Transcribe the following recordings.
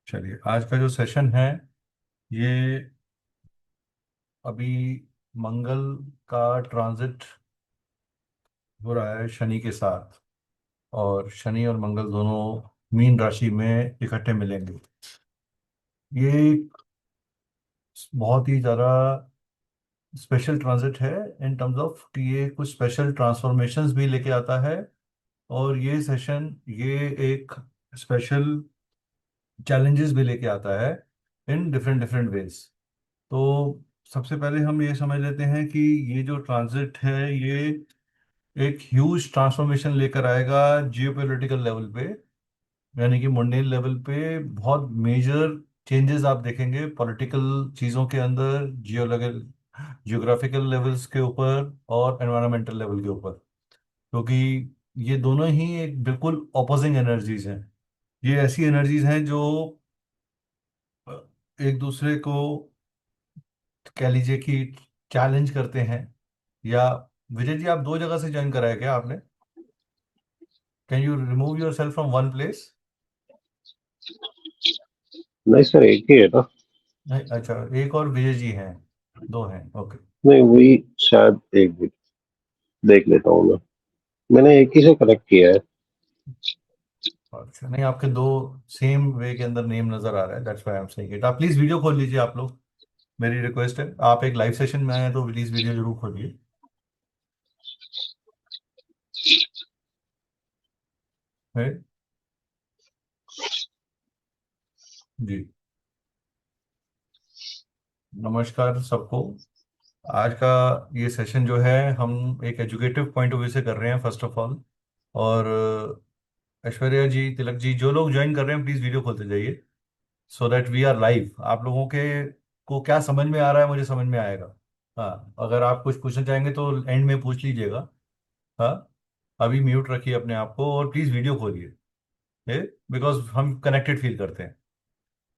चलिए, आज का जो सेशन है ये अभी मंगल का ट्रांजिट हो रहा है शनि के साथ। और शनि और मंगल दोनों मीन राशि में इकट्ठे मिलेंगे। ये एक बहुत ही ज़्यादा स्पेशल ट्रांजिट है इन टर्म्स ऑफ कि ये कुछ स्पेशल ट्रांसफॉर्मेशंस भी लेके आता है। और ये सेशन ये एक स्पेशल चैलेंजेस भी लेके आता है इन डिफरेंट डिफरेंट वेज। तो सबसे पहले हम ये समझ लेते हैं कि ये जो ट्रांजिट है ये एक ह्यूज ट्रांसफॉर्मेशन लेकर आएगा जियोपॉलिटिकल लेवल पे। यानी कि मुंडेन लेवल पे बहुत मेजर चेंजेस आप देखेंगे पॉलिटिकल चीज़ों के अंदर, जियो लेवल, जियोग्राफिकल लेवल्स के ऊपर और एनवायरमेंटल लेवल के ऊपर। क्योंकि ये दोनों ही एक बिल्कुल ऑपोजिंग एनर्जीज हैं। ये ऐसी एनर्जीज हैं जो अ, एक दूसरे को कह लीजिए कि चैलेंज करते हैं। या विजय जी, आप दो जगह से ज्वाइन करा है क्या आपने? Can you remove your self from one place? नहीं सर, एक ही है ना। नहीं, अच्छा, एक और विजय जी हैं, दो हैं, ओके। नहीं, वही शायद एक भी देख लेता हूँ मैं। मैंने एक ही से कनेक्ट किया है। अच्छा, नहीं, आपके दो सेम वे के अंदर नेम नजर आ रहा है, that's why I am saying it. आप प्लीज वीडियो खोल लीजिए आप लोग। मेरी रिक्वेस्ट है, आप एक लाइव सेशन में आए हैं तो प्लीज वीडियो जरूर खोलिए। है? जी, नमस्कार सबको। आज का ये सेशन जो है हम एक एजुकेटिव पॉइंट ऑफ व्यू से कर रहे हैं फर्स्ट ऑफ ऑल। और ऐश्वर्या जी, तिलक जी, जो लोग ज्वाइन कर रहे हैं प्लीज वीडियो खोलते जाइए so that we are live. आप लोगों के को क्या समझ में आ रहा है मुझे समझ में आएगा। हाँ, अगर आप कुछ पूछना चाहेंगे तो एंड में पूछ लीजिएगा। हाँ, अभी म्यूट रखिए अपने आप को और प्लीज वीडियो खोलिए, बिकॉज हम कनेक्टेड फील करते हैं।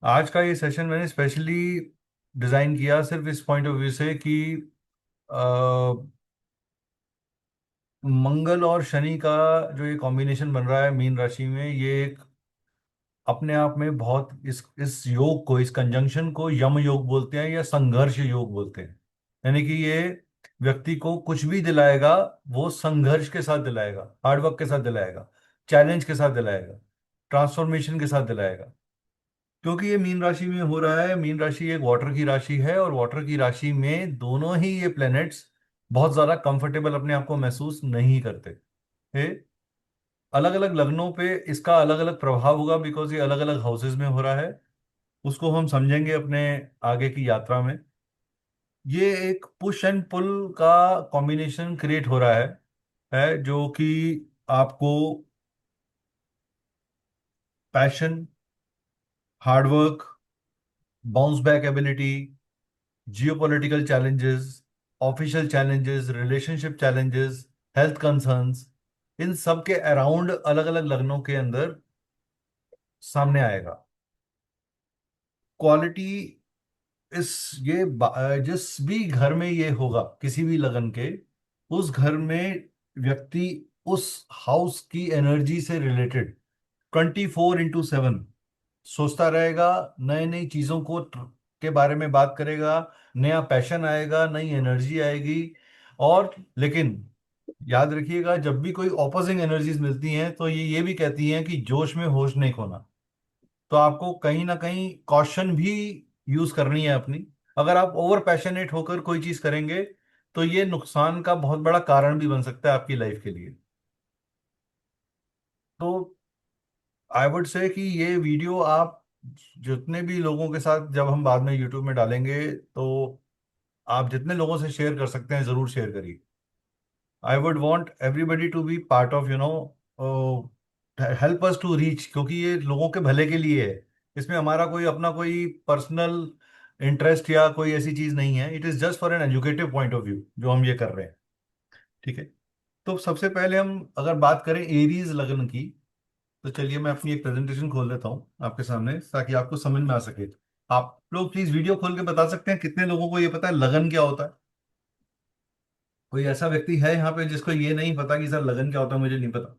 आज का ये सेशन मैंने स्पेशली डिजाइन किया सिर्फ इस पॉइंट ऑफ व्यू से कि मंगल और शनि का जो ये कॉम्बिनेशन बन रहा है मीन राशि में, ये एक अपने आप में बहुत इस योग को, इस कंजंक्शन को यम योग बोलते हैं या संघर्ष योग बोलते हैं। यानी कि ये व्यक्ति को कुछ भी दिलाएगा वो संघर्ष के साथ दिलाएगा, हार्डवर्क के साथ दिलाएगा, चैलेंज के साथ दिलाएगा, ट्रांसफॉर्मेशन के साथ दिलाएगा। क्योंकि ये मीन राशि में हो रहा है। मीन राशि एक वाटर की राशि है और वाटर की राशि में दोनों ही ये प्लैनेट्स बहुत ज्यादा कंफर्टेबल अपने आप को महसूस नहीं करते। अलग अलग लग्नों पे इसका अलग अलग प्रभाव होगा बिकॉज ये अलग अलग हाउसेज में हो रहा है। उसको हम समझेंगे अपने आगे की यात्रा में। ये एक पुश एंड पुल का कॉम्बिनेशन क्रिएट हो रहा है जो कि आपको passion, hard work, bounce back ability, geopolitical challenges, official challenges, relationship challenges, health concerns, इन सब के अराउंड अलग अलग लग्नों के अंदर सामने आएगा। क्वालिटी इस जिस भी घर में ये होगा किसी भी लगन के, उस घर में व्यक्ति उस हाउस की एनर्जी से रिलेटेड 24/7 सोचता रहेगा, नई नई चीजों के बारे में बात करेगा, नया पैशन आएगा, नई एनर्जी आएगी। और लेकिन याद रखिएगा, जब भी कोई ऑपोजिंग एनर्जीज मिलती हैं तो ये भी कहती हैं कि जोश में होश नहीं खोना। तो आपको कहीं ना कहीं कॉशन भी यूज करनी है अपनी। अगर आप ओवर पैशनेट होकर कोई चीज करेंगे तो ये नुकसान का बहुत बड़ा कारण भी बन सकता है आपकी लाइफ के लिए। तो आई वुड से कि ये वीडियो आप जितने भी लोगों के साथ जब हम बाद में यूट्यूब में डालेंगे तो आप जितने लोगों से शेयर कर सकते हैं जरूर शेयर करिए। I would want everybody to be part of help us to reach, क्योंकि ये लोगों के भले के लिए है। इसमें हमारा कोई अपना कोई पर्सनल इंटरेस्ट या कोई ऐसी चीज नहीं है। It is just for an educative point of view जो हम ये कर रहे हैं। ठीक है। तो सबसे पहले हम अगर बात करें एरीज लगन की, तो चलिए मैं अपनी एक प्रेजेंटेशन खोल लेता हूँ आपके सामने ताकि आपको समझ में आ सके। आप लोग प्लीज वीडियो खोल के बता सकते हैं कितने लोगों को ये पता है लगन क्या होता है? कोई ऐसा व्यक्ति है यहाँ पे जिसको ये नहीं पता कि सर लगन क्या होता है? मुझे नहीं पता।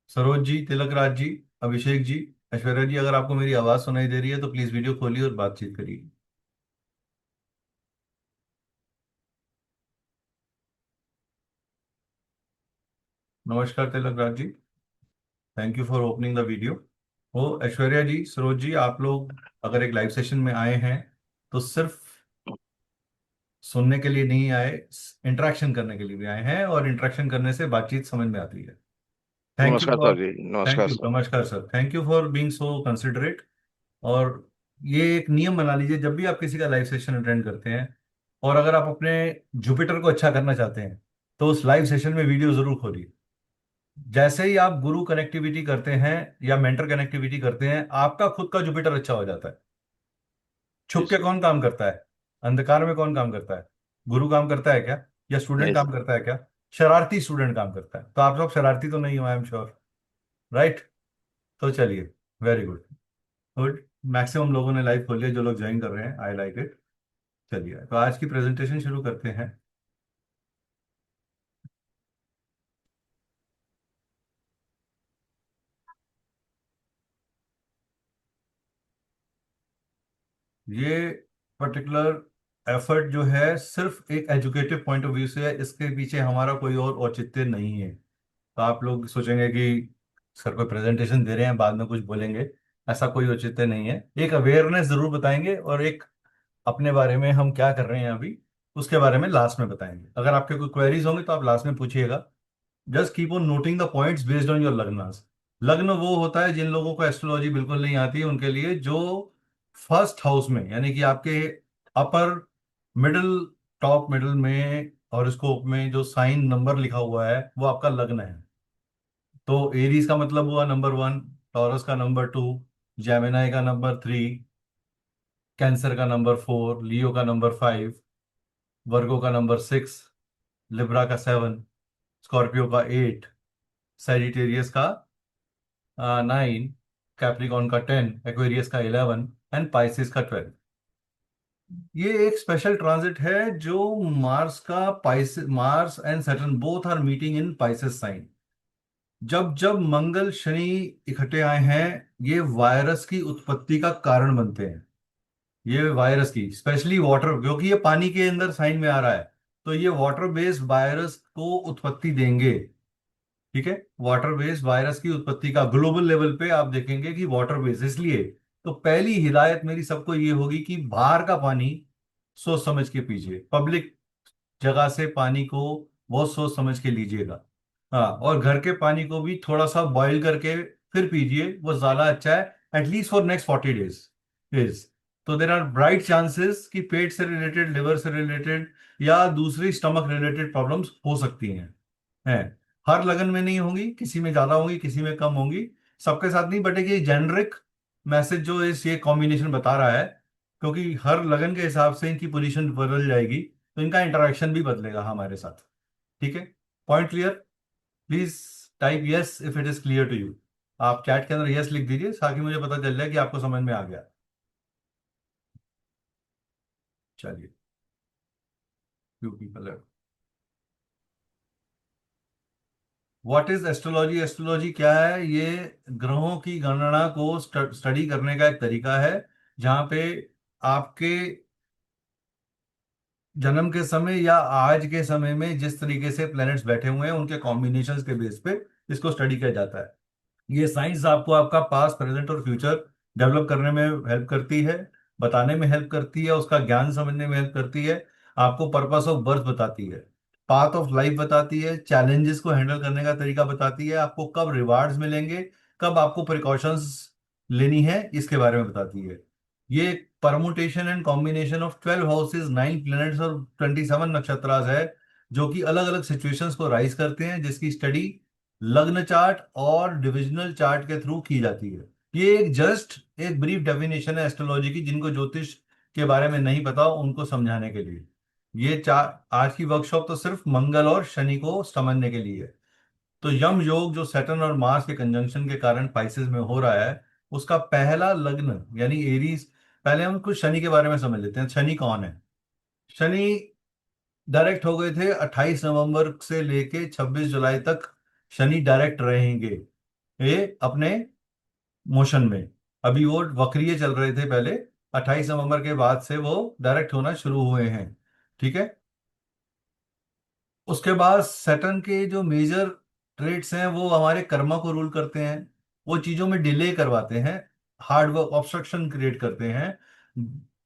सरोज जी, तिलक राज जी। अभिषेक जी, ऐश्वर्या जी, अगर आपको मेरी आवाज़ सुनाई दे रही है तो प्लीज़ वीडियो खोलिए और बातचीत करिए। नमस्कार Tilak Raj ji, thank you for opening the video. वो ऐश्वर्या जी, सरोज जी, आप लोग अगर एक लाइव सेशन में आए हैं तो सिर्फ सुनने के लिए नहीं आए, इंटरेक्शन करने के लिए भी आए हैं, और इंटरेक्शन करने से बातचीत समझ में आती है। थैंक यू नमस्कार फॉर सर जी। थैंक नमस्कार यू, सर। नमस्कार sir, thank you for being so considerate. और ये एक नियम बना लीजिए, जब भी आप किसी का लाइव सेशन अटेंड करते हैं और अगर आप अपने जुपिटर को अच्छा करना चाहते हैं तो उस लाइव सेशन में वीडियो जरूर खोलिए। जैसे ही आप गुरु कनेक्टिविटी करते हैं या मेंटर कनेक्टिविटी करते हैं, आपका खुद का जुपिटर अच्छा हो जाता है। जी छुप के सर। कौन काम करता है? अंधकार में कौन काम करता है? गुरु काम करता है क्या? या स्टूडेंट नहीं काम सर। करता है क्या? शरारती स्टूडेंट काम करता है। तो आप लोग शरारती तो नहीं हो, आई एम श्योर, राइट? तो चलिए, वेरी गुड, गुड। मैक्सिमम लोगों ने लाइव खोल लिया, जो लोग ज्वाइन कर रहे हैं, आई लाइक इट। चलिए, तो आज की प्रेजेंटेशन शुरू करते हैं। ये पर्टिकुलर एफर्ट जो है सिर्फ एक एजुकेटिव पॉइंट ऑफ व्यू से है, इसके पीछे हमारा कोई और औचित्य नहीं है। तो आप लोग सोचेंगे कि सर कोई प्रेजेंटेशन दे रहे हैं, बाद में कुछ बोलेंगे, ऐसा कोई औचित्य नहीं है। एक अवेयरनेस जरूर बताएंगे और एक अपने बारे में हम क्या कर रहे हैं अभी, उसके बारे में लास्ट में बताएंगे। अगर आपके कोई क्वेरीज होंगे तो आप लास्ट में पूछिएगा। Just keep on noting the points based on your lagnas. लग्न वो होता है जिन लोगों को एस्ट्रोलॉजी बिल्कुल नहीं आती है उनके लिए, जो फर्स्ट हाउस में, यानी कि आपके अपर मिडिल, टॉप मिडिल में और स्कोप में जो साइन नंबर लिखा हुआ है वो आपका लग्न है। तो एरीज का मतलब हुआ नंबर 1, टॉरस का नंबर 2, जेमिनाई का नंबर 3, कैंसर का नंबर 4, लियो का नंबर 5, वर्गो का नंबर 6, लिब्रा का 7, स्कॉर्पियो का 8, सैजिटेरियस का 9, कैप्रिकॉन का 10, एक्वेरियस का 11 एंड पाइसिस का 12। ये एक स्पेशल ट्रांजिट है जो मार्स का Pisces, Mars and Saturn both are meeting in Pisces sign. जब जब मंगल शनि इकट्ठे आए हैं, ये वायरस की उत्पत्ति का कारण बनते हैं। ये वायरस की, स्पेशली वाटर, क्योंकि ये पानी के अंदर साइन में आ रहा है, तो ये वाटर बेस्ड वायरस को उत्पत्ति देंगे। ठीक है, वाटर बेस्ड वायरस की उत्पत्ति का ग्लोबल लेवल पे आप देखेंगे कि वाटर बेस्ड, इसलिए तो पहली हिदायत मेरी सबको ये होगी कि बाहर का पानी सोच समझ के पीजिए। पब्लिक जगह से पानी को बहुत सोच समझ के लीजिएगा। हाँ, और घर के पानी को भी थोड़ा सा बॉईल करके फिर पीजिए, वो ज्यादा अच्छा है, at least for next 40 days is. तो देर आर ब्राइट चांसेस कि पेट से रिलेटेड, लिवर से रिलेटेड या दूसरी स्टमक रिलेटेड प्रॉब्लम्स हो सकती हैं। हर लगन में नहीं होंगी, किसी में ज्यादा होंगी, किसी में कम होंगी, सबके साथ नहीं, बट एक ये जेनरिक मैसेज जो इस ये कॉम्बिनेशन बता रहा है, क्योंकि हर लगन के हिसाब से इनकी पोजीशन बदल जाएगी, तो इनका इंटरेक्शन भी बदलेगा हमारे साथ। ठीक है, point clear? Please type yes if it is clear to you. आप चैट के अंदर यस लिख दीजिए ताकि मुझे पता चल जाए कि आपको समझ में आ गया। चलिए, फ्यू पीपल है। What is astrology? एस्ट्रोलॉजी क्या है? ये ग्रहों की गणना को स्टडी करने का एक तरीका है, जहां पे आपके जन्म के समय या आज के समय में जिस तरीके से प्लैनेट्स बैठे हुए हैं उनके कॉम्बिनेशंस के बेस पे इसको स्टडी किया जाता है। ये साइंस आपको आपका पास्ट, प्रेजेंट और फ्यूचर डेवलप करने में हेल्प करती है, बताने में हेल्प करती है, उसका ज्ञान समझने में हेल्प करती है, आपको पर्पस ऑफ बर्थ बताती है, पाथ ऑफ लाइफ बताती है, चैलेंजेस को हैंडल करने का तरीका बताती है, आपको कब रिवार्ड्स मिलेंगे, कब आपको प्रिकॉशंस लेनी है, इसके बारे में बताती है। ये permutation and combination of 12 houses, 9 planets और 27 नक्षत्रास है, जो कि अलग अलग सिचुएशंस को राइज करते हैं, जिसकी स्टडी लग्न चार्ट और डिविजनल चार्ट के थ्रू की जाती है। ये एक जस्ट एक ब्रीफ डेफिनेशन है एस्ट्रोलॉजी की, जिनको ज्योतिष के बारे में नहीं पता उनको समझाने के लिए। ये चार, आज की वर्कशॉप तो सिर्फ मंगल और शनि को समझने के लिए है। तो यम योग जो सैटर्न और मार्स के कंजंक्शन के कारण पाइसेस में हो रहा है, उसका पहला लग्न यानी एरीज। पहले हम कुछ शनि के बारे में समझ लेते हैं। शनि कौन है? शनि डायरेक्ट हो गए थे 28 नवंबर से लेके 26 जुलाई तक। शनि डायरेक्ट रहेंगे ये अपने मोशन में। अभी वो वक्रीय चल रहे थे पहले, 28 नवंबर के बाद से वो डायरेक्ट होना शुरू हुए हैं। ठीक है। उसके बाद सैटर्न के जो मेजर ट्रेड्स हैं वो हमारे कर्मा को रूल करते हैं। वो चीजों में डिले करवाते हैं, हार्ड वर्क ऑब्स्ट्रक्शन क्रिएट करते हैं,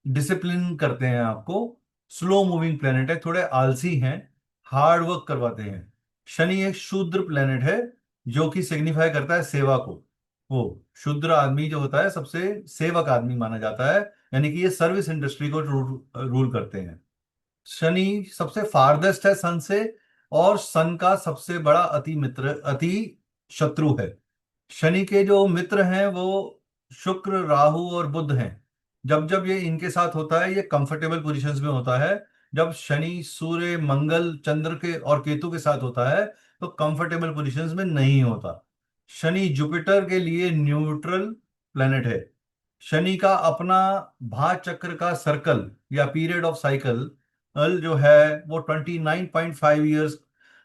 डिसिप्लिन करते हैं आपको। स्लो मूविंग प्लेनेट है, थोड़े आलसी हैं, हार्ड वर्क करवाते हैं। शनि एक शूद्र प्लेनेट है, जो कि सिग्निफाई करता है सेवा को। वो शूद्र आदमी जो होता है सबसे सेवक आदमी माना जाता है, यानी कि ये सर्विस इंडस्ट्री को रूल करते हैं। शनि सबसे फारदेस्ट है सन से, और सन का सबसे बड़ा अति शत्रु है। शनि के जो मित्र हैं वो शुक्र, राहु और बुध हैं। जब जब ये इनके साथ होता है, ये कंफर्टेबल पोजीशंस में होता है। जब शनि सूर्य, मंगल, चंद्र के और केतु के साथ होता है, तो कंफर्टेबल पोजीशंस में नहीं होता। शनि जुपिटर के लिए न्यूट्रल प्लेनेट है। शनि का अपना भाग चक्र का सर्कल या पीरियड ऑफ साइकिल जो है वो 29.5 ईयर्स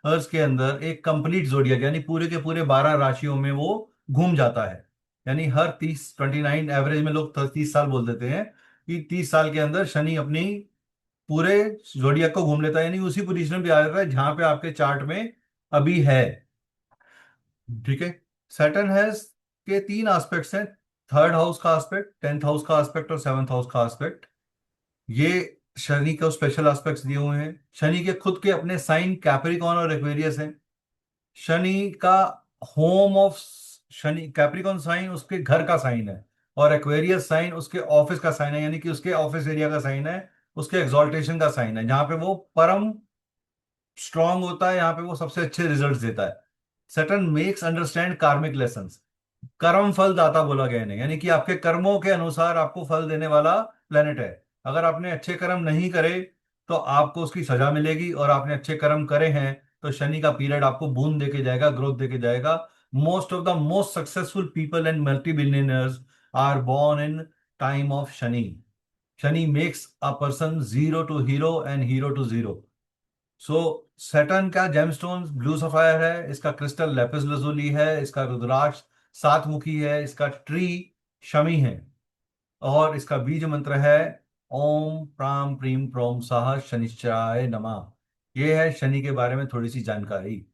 अर्थ के अंदर एक कंप्लीट जोडियक, यानी पूरे के पूरे 12 राशियों में वो घूम जाता है। यानी हर 29, एवरेज में लोग 30 साल बोल देते हैं, कि 30 साल के अंदर शनि अपनी पूरे जोडियक को घूम लेता है, यानी उसी पोजीशन पे आ जाता है जहां पे आपके चार्ट में अभी है। ठीक है। सैटर्न हैज के 3 एस्पेक्ट्स हैं, थर्ड हाउस का एस्पेक्ट, 10th हाउस का एस्पेक्ट और 7th हाउस का एस्पेक्ट। ये शनि को स्पेशल एस्पेक्ट्स दिए हुए हैं। शनि के खुद के अपने साइन कैप्रिकॉन और एक्वेरियस हैं। शनि का home of, Shani Capricorn sign उसके घर का साइन है, और एक्वेरियस साइन उसके ऑफिस का साइन है, यानी कि उसके ऑफिस एरिया का साइन है, उसके एक्सॉल्टेशन का साइन है, जहां पे वो परम स्ट्रांग होता है, यहाँ पे वो सबसे अच्छे रिजल्ट्स देता है। सैटर्न मेक्स अंडरस्टैंड कार्मिक लेसन्स। कर्म फल दाता बोला गया है, यानी कि आपके कर्मों के अनुसार आपको फल देने वाला प्लेनेट है। अगर आपने अच्छे कर्म नहीं करे तो आपको उसकी सजा मिलेगी, और आपने अच्छे कर्म करे हैं तो शनि का पीरियड आपको बून देके जाएगा, ग्रोथ देके जाएगा। Most of the most successful people and multi billionaires are born in time of Shani. Shani makes a person zero to hero and hero to zero. So Saturn का जेमस्टोन ब्लू सफायर है, इसका crystal lapis lazuli है, इसका रुद्राक्ष सातमुखी है, इसका tree Shami है, और इसका बीज मंत्र है ओम प्राम प्रीम प्रोम साह शनिश्चराय नमः। ये है शनि के बारे में थोड़ी सी जानकारी।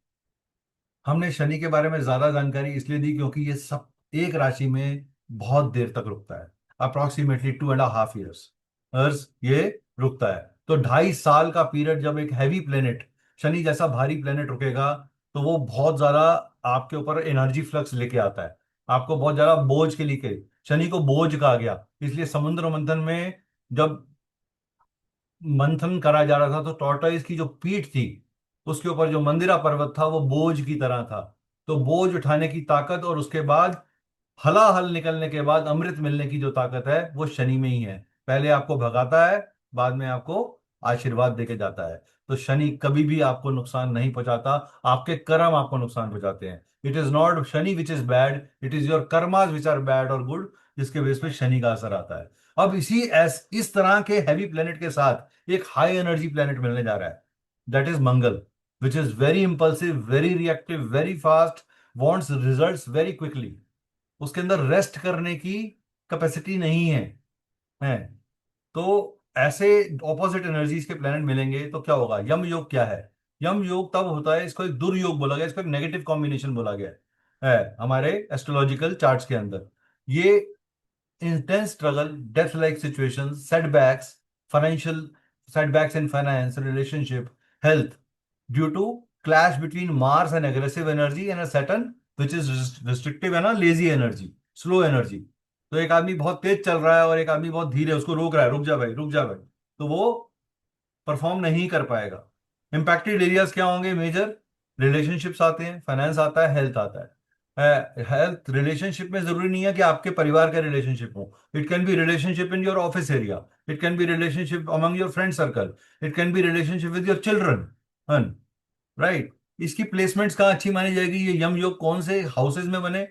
हमने शनि के बारे में ज्यादा जानकारी इसलिए दी क्योंकि ये सब एक राशि में बहुत देर तक रुकता है, अप्रोक्सीमेटली 2.5 ईयर्स अर्स ये रुकता है। तो 2.5 साल का पीरियड जब एक हैवी प्लेनेट, शनि जैसा भारी प्लेनेट रुकेगा, तो वो बहुत ज्यादा आपके ऊपर एनर्जी फ्लक्स लेके आता है, आपको बहुत ज्यादा बोझ के लिए। शनि को बोझ कहा गया, इसलिए समुद्र मंथन में जब मंथन करा जा रहा था, तो टॉर्टोइज की जो पीठ थी, उसके ऊपर जो मंदिरा पर्वत था, वो बोझ की तरह था। तो बोझ उठाने की ताकत, और उसके बाद हलाहल निकलने के बाद अमृत मिलने की जो ताकत है, वो शनि में ही है। पहले आपको भगाता है, बाद में आपको आशीर्वाद देके जाता है। तो शनि कभी भी आपको नुकसान नहीं पहुंचाता, आपके कर्म आपको नुकसान पहुंचाते हैं। It is not Shani which is bad, it is your karmas which are bad और गुड, जिसके बेस पे शनि का असर आता है। अब इस तरह के हैवी प्लेनेट के साथ एक हाई एनर्जी प्लेनेट मिलने जा रहा है, that is Mangal, which is very impulsive, very reactive, very fast, wants results very quickly. उसके अंदर रेस्ट करने की कैपेसिटी नहीं है। तो ऐसे ऑपोजिट एनर्जीज के प्लेनेट मिलेंगे तो क्या होगा? यम योग क्या है? यम योग तब होता है, इसको एक दुर्योग बोला गया, इसको एक नेगेटिव कॉम्बिनेशन बोला गया है हमारे एस्ट्रोलॉजिकल चार्ट्स के अंदर। ये intense struggle, death like situations, setbacks, financial setbacks in finance, relationship, health, due to clash between Mars and aggressive energy and a Saturn which is restrictive है ना, lazy energy, slow energy। तो एक आदमी बहुत तेज चल रहा है और एक आदमी बहुत धीरे, उसको रोक रहा है, रुक जा भाई, रुक जा भाई, तो वो परफॉर्म नहीं कर पाएगा। इंपैक्टेड एरियाज क्या होंगे? मेजर रिलेशनशिप्स आते हैं, फाइनेंस आता है, हेल्थ आता है। हेल्थ रिलेशनशिप में जरूरी नहीं है कि आपके परिवार का रिलेशनशिप हो, it can be relationship in your office area, it can be relationship among your friend circle, it can be relationship with your children, right. इसकी प्लेसमेंट्स कहाँ अच्छी मानी जाएगी? ये यम योग कौन से हाउसेज में बने,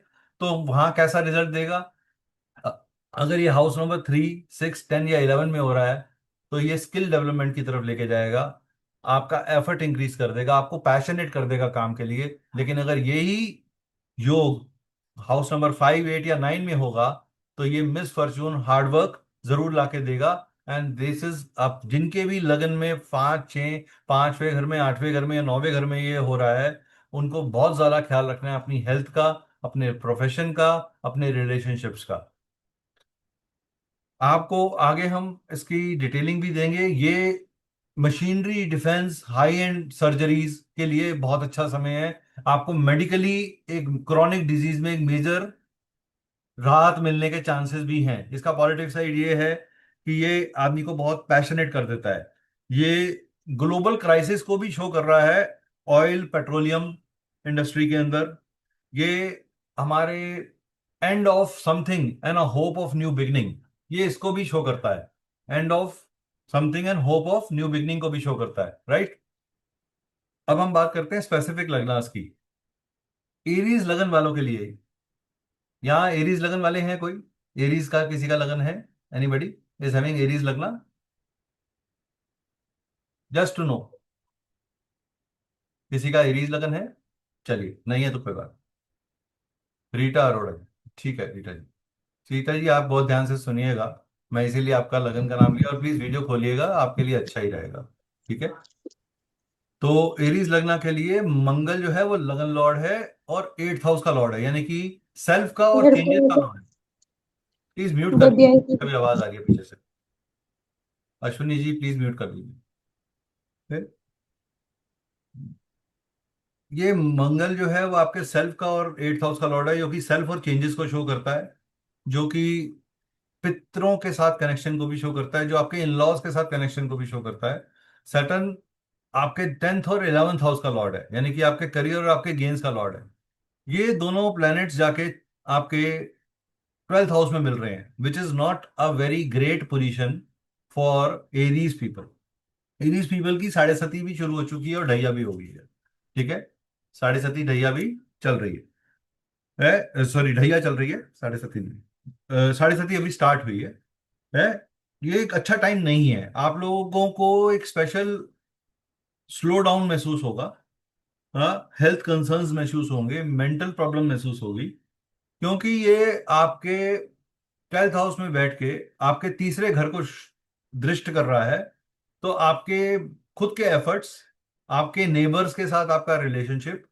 तो वहां कैसा रिजल्ट देगा? अ- अगर ये हाउस नंबर 3, 6, 10 या 11 में हो रहा है, तो ये स्किल डेवलपमेंट की तरफ लेके जाएगा, आपका एफर्ट इंक्रीज कर देगा, आपको पैशनेट कर देगा काम के लिए। लेकिन अगर यही योग हाउस नंबर 5, 8 या 9 में होगा, तो ये मिस फॉर्चून हार्ड वर्क जरूर ला के देगा। एंड दिस इज अब जिनके भी लगन में 5, 6, 5वें घर में, 8वें घर में या 9वें घर में ये हो रहा है, उनको बहुत ज्यादा ख्याल रखना है अपनी हेल्थ का, अपने प्रोफेशन का, अपने रिलेशनशिप्स का। आपको आगे हम इसकी डिटेलिंग भी देंगे। ये machinery, defence, high and surgeries के लिए बहुत अच्छा समय है। आपको मेडिकली एक क्रॉनिक डिजीज में एक मेजर राहत मिलने के चांसेस भी हैं। इसका पॉजिटिव साइड ये है कि ये आदमी को बहुत पैशनेट कर देता है। ये ग्लोबल क्राइसिस को भी शो कर रहा है, ऑयल पेट्रोलियम इंडस्ट्री के अंदर। ये हमारे end of something and a hope of new beginning, ये इसको भी शो करता है। End of something and hope of new beginning को भी शो करता है, राइट। अब हम बात करते हैं स्पेसिफिक लग्नास की, एरीज लगन वालों के लिए। यहाँ एरीज लगन वाले हैं कोई? एरीज का किसी का लगन है? एनीबडी इज हैविंग एरीज लगना? जस्ट टू नो, किसी का एरीज लगन है? चलिए, नहीं है तो कोई बात। रीटा अरोड़ा जी, ठीक है रीटा जी। सीता जी, आप बहुत ध्यान से सुनिएगा, मैं इसीलिए आपका लगन का नाम लिया, और प्लीज वीडियो खोलिएगा, आपके लिए अच्छा ही रहेगा। ठीक है। तो एरीज लगना के लिए मंगल जो है वो लगन लॉर्ड है, और 8th हाउस का लॉर्ड है, यानी कि सेल्फ का और चेंजेस का लॉर्ड है। प्लीज म्यूट कर बढ़िया दीजिए, है। कभी आवाज आ रही है पीछे से। अश्विनी जी प्लीज म्यूट कर दीजिए। फिर ये मंगल जो है वो आपके सेल्फ का और 8th हाउस का लॉर्ड है, जो कि सेल्फ और चेंजेस को शो करता है, जो कि पितरों के साथ कनेक्शन को भी शो करता है, जो आपके इन लॉज के साथ कनेक्शन को भी शो करता है। सैटर्न आपके 10th और 11th हाउस का लॉर्ड है, यानी कि आपके करियर और आपके गेन्स का लॉर्ड है। ये दोनों प्लैनेट्स जाके आपके 12th हाउस में मिल रहे हैं, which is not a very great position for Aries people. Aries people की साढ़े सती भी शुरू हो चुकी है और ढैया भी हो गई है। ठीक है, साढ़े सती ढैया भी चल रही है, सॉरी ढैया चल रही है, साढ़े सती नहीं, साढ़े सती अभी स्टार्ट हुई है। ये एक अच्छा टाइम नहीं है, आप लोगों को एक स्पेशल स्लो डाउन महसूस होगा। हाँ, हेल्थ कंसर्न्स महसूस होंगे, मेंटल प्रॉब्लम महसूस होगी, क्योंकि ये आपके 12th हाउस में बैठ के आपके तीसरे घर को दृष्ट कर रहा है। तो आपके खुद के एफर्ट्स, आपके नेबर्स के साथ आपका रिलेशनशिप,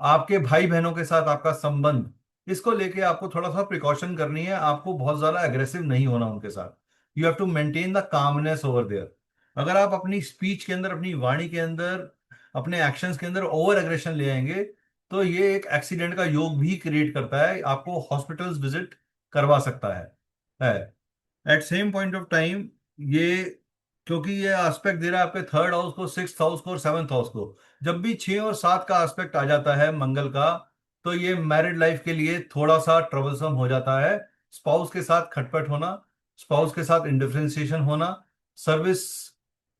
आपके भाई बहनों के साथ आपका संबंध, इसको लेके आपको थोड़ा सा प्रिकॉशन करनी है। आपको बहुत ज्यादा एग्रेसिव नहीं होना उनके साथ। You have to maintain the calmness over there. अगर आप अपनी स्पीच के अंदर, अपनी वाणी के अंदर, अपने एक्शंस के अंदर ओवर एग्रेशन ले आएंगे, तो ये एक एक्सीडेंट का योग भी क्रिएट करता है, आपको हॉस्पिटल्स विजिट करवा सकता है। At same point of time, ये क्योंकि ये एस्पेक्ट दे रहा है आपके 3rd हाउस को, 6th हाउस को और 7th हाउस को, जब भी 6 और 7 का एस्पेक्ट आ जाता है मंगल का, तो ये मैरिड लाइफ के लिए थोड़ा सा ट्रबलसम हो जाता है। स्पाउस के साथ खटपट होना, स्पाउस के साथ इंडिफरेंशिएशन होना, सर्विस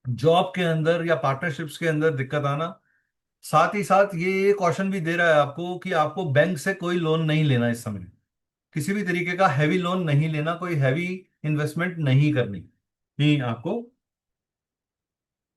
जॉब के अंदर या पार्टनरशिप्स के अंदर दिक्कत आना। साथ ही साथ ये कॉशन भी दे रहा है आपको कि आपको बैंक से कोई लोन नहीं लेना इस समय, किसी भी तरीके का हैवी लोन नहीं लेना, कोई हैवी इन्वेस्टमेंट नहीं करनी। नहीं, आपको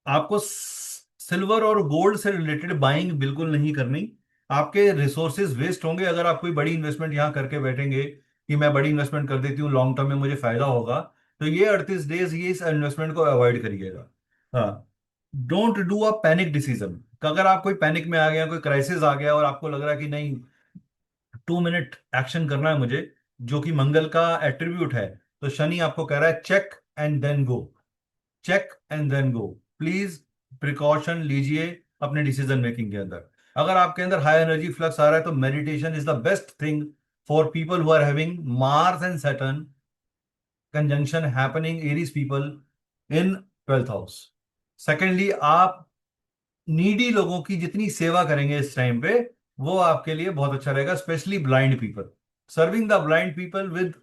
आपको सिल्वर और गोल्ड से रिलेटेड बाइंग बिल्कुल नहीं करनी। आपके रिसोर्सेज वेस्ट होंगे अगर आप कोई बड़ी इन्वेस्टमेंट यहां करके बैठेंगे कि मैं बड़ी इन्वेस्टमेंट कर देती हूँ, लॉन्ग टर्म में मुझे फायदा होगा। तो ये 38 डेज ये इस इन्वेस्टमेंट को अवॉइड करिएगा। हाँ, don't do a panic decision. अगर आप कोई पैनिक में आ गया, कोई क्राइसिस आ गया और आपको लग रहा है कि नहीं, 2 मिनट एक्शन करना है मुझे, जो कि मंगल का एट्रीब्यूट है, तो शनि आपको कह रहा है check and then go. Check and then go. Please precaution लीजिए अपने डिसीजन मेकिंग के अंदर। अगर आपके अंदर हाई एनर्जी फ्लक्स आ रहा है, तो meditation is the best thing for people who are having Mars and Saturn conjunction happening, Aries people in 12th house. Secondly, आप नीडी लोगों की जितनी सेवा करेंगे इस टाइम पे, वो आपके लिए बहुत अच्छा रहेगा, specially blind people. Serving the blind people with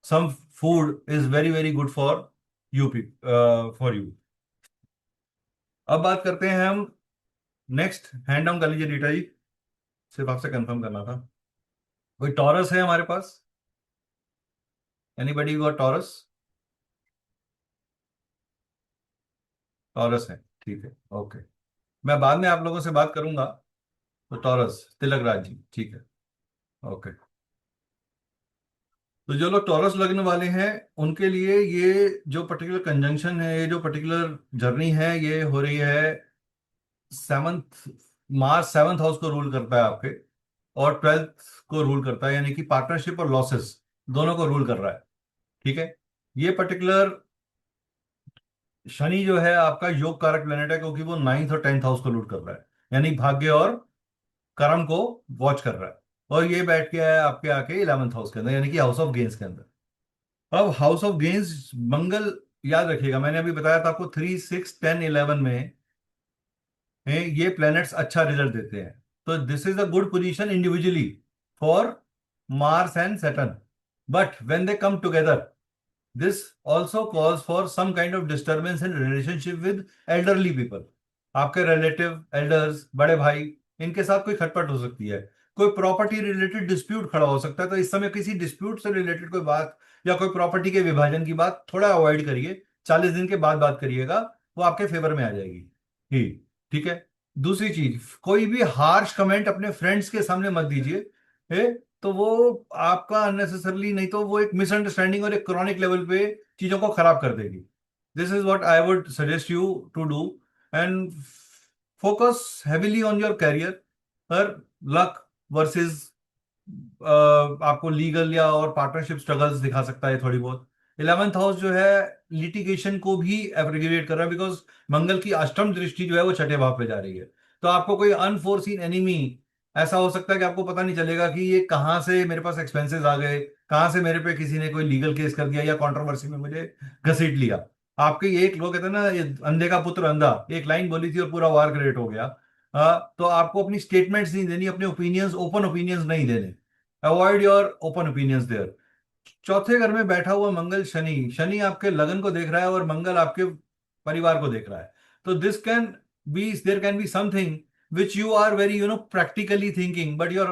some food is very very good for you, for you. अब बात करते हैं हम नेक्स्ट। हैंड डाउन कर लीजिए रीटा जी, सिर्फ आपसे कंफर्म करना था। कोई टॉरस है हमारे पास? Anybody got Taurus? टॉरस है, ठीक है, ओके। मैं बाद में आप लोगों से बात करूंगा। तो टॉरस, तिलक राज जी, ठीक है, ओके। तो जो लोग टॉरस लगने वाले हैं उनके लिए ये जो पर्टिकुलर कंजंक्शन है, ये जो पर्टिकुलर जर्नी है, ये हो रही है सेवंथ। मार्स सेवंथ हाउस को रूल करता है आपके, और ट्वेल्थ को रूल करता है, यानी कि पार्टनरशिप और लॉसेस दोनों को रूल कर रहा है। ठीक है। ये पर्टिकुलर शनि जो है आपका योग कारक प्लेनेट है, क्योंकि वो नाइन्थ और टेंथ हाउस को रूल कर रहा है, यानी भाग्य और कर्म को वॉच कर रहा है। और ये बैठ के है आपके आके इलेवंथ हाउस के अंदर, यानी कि हाउस ऑफ गेन्स के अंदर। अब हाउस ऑफ गेन्स मंगल, याद रखिएगा मैंने अभी बताया था आपको, 3, 6, 10, 11 में ये प्लैनेट्स अच्छा रिजल्ट देते हैं। तो this is a good position individually for Mars and Saturn. But when they come together, this also calls for some kind of disturbance in relationship with elderly people. आपके रिलेटिव, एल्डर्स, बड़े भाई, इनके साथ कोई खटपट हो सकती है। कोई प्रॉपर्टी रिलेटेड डिस्प्यूट खड़ा हो सकता है। तो इस समय किसी डिस्प्यूट से रिलेटेड कोई बात या कोई प्रॉपर्टी के विभाजन की बात थोड़ा अवॉइड करिए। 40 दिन के बाद बात करिएगा, वो आपके फेवर में आ जाएगी ही। ठीक है। दूसरी चीज, कोई भी हार्श कमेंट अपने फ्रेंड्स के सामने मत दीजिए। तो वो आपका अननेसेसरली, नहीं तो वो एक मिसअंडरस्टैंडिंग और एक क्रॉनिक लेवल पे चीजों को खराब कर देगी। This is what I would suggest you to do, and focus heavily on your career. पर लक वर्सेस आपको लीगल या और पार्टनरशिप स्ट्रगल्स दिखा सकता है थोड़ी बहुत। इलेवेंथ हाउस जो है लिटिगेशन को भी एब्रिगेट कर रहा है, बिकॉज मंगल की अष्टम दृष्टि जो है वो छठे भाव पे जा रही है। तो आपको कोई अनफोर्सीन एनिमी ऐसा हो सकता है कि आपको पता नहीं चलेगा कि ये कहाँ से मेरे पास एक्सपेंसेस आ गए, कहाँ से मेरे पे किसी ने कोई लीगल केस कर दिया या कंट्रोवर्सी में मुझे घसीट लिया। आपके ये एक लोग कहते हैं ना, ये अंधे का पुत्र अंधा, एक लाइन बोली थी और पूरा वार क्रिएट हो गया। तो आपको अपनी स्टेटमेंट्स नहीं देनी, अपने ओपिनियंस, ओपन ओपिनियंस नहीं देने। Avoid your open opinions there. चौथे घर में बैठा हुआ मंगल, शनि, शनि आपके लगन को देख रहा है और मंगल आपके परिवार को देख रहा है। तो this can be, there can be something which you are very practically thinking, but your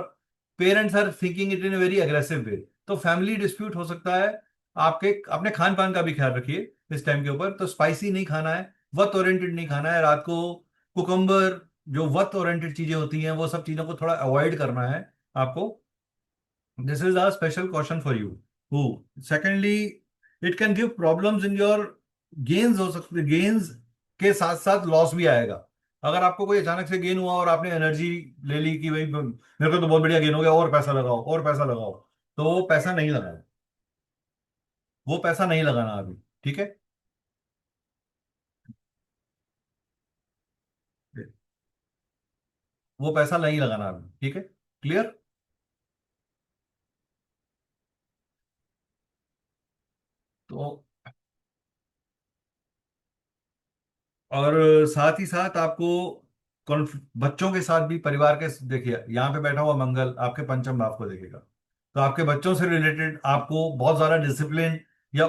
parents are thinking it in a very aggressive way. तो फैमिली डिस्प्यूट हो सकता है। आपके अपने खान पान का भी ख्याल रखिए इस टाइम के ऊपर। तो स्पाइसी नहीं खाना है, वत ओरिएंटेड नहीं खाना है रात को। कुकम्बर, जो वत ओरिएंटेड चीजें होती हैं, वो सब चीजों को थोड़ा अवॉइड करना है आपको। This is a special caution for you. Who? Secondly, it can give problems in your gains, हो सकते गेन्स के साथ साथ लॉस भी आएगा। अगर आपको कोई अचानक से गेन हुआ और आपने एनर्जी ले ली कि भाई मेरे को तो बहुत बढ़िया गेन हो गया, और पैसा लगाओ और पैसा लगाओ, तो वो पैसा नहीं लगाना। वो पैसा नहीं लगाना अभी। ठीक है। वो पैसा नहीं लगाना अभी। ठीक है। क्लियर। तो और साथ ही साथ आपको बच्चों के साथ भी, परिवार के, देखिए यहाँ पे बैठा हुआ मंगल आपके पंचम भाव को देखेगा। तो आपके बच्चों से रिलेटेड आपको बहुत ज्यादा डिसिप्लिन या,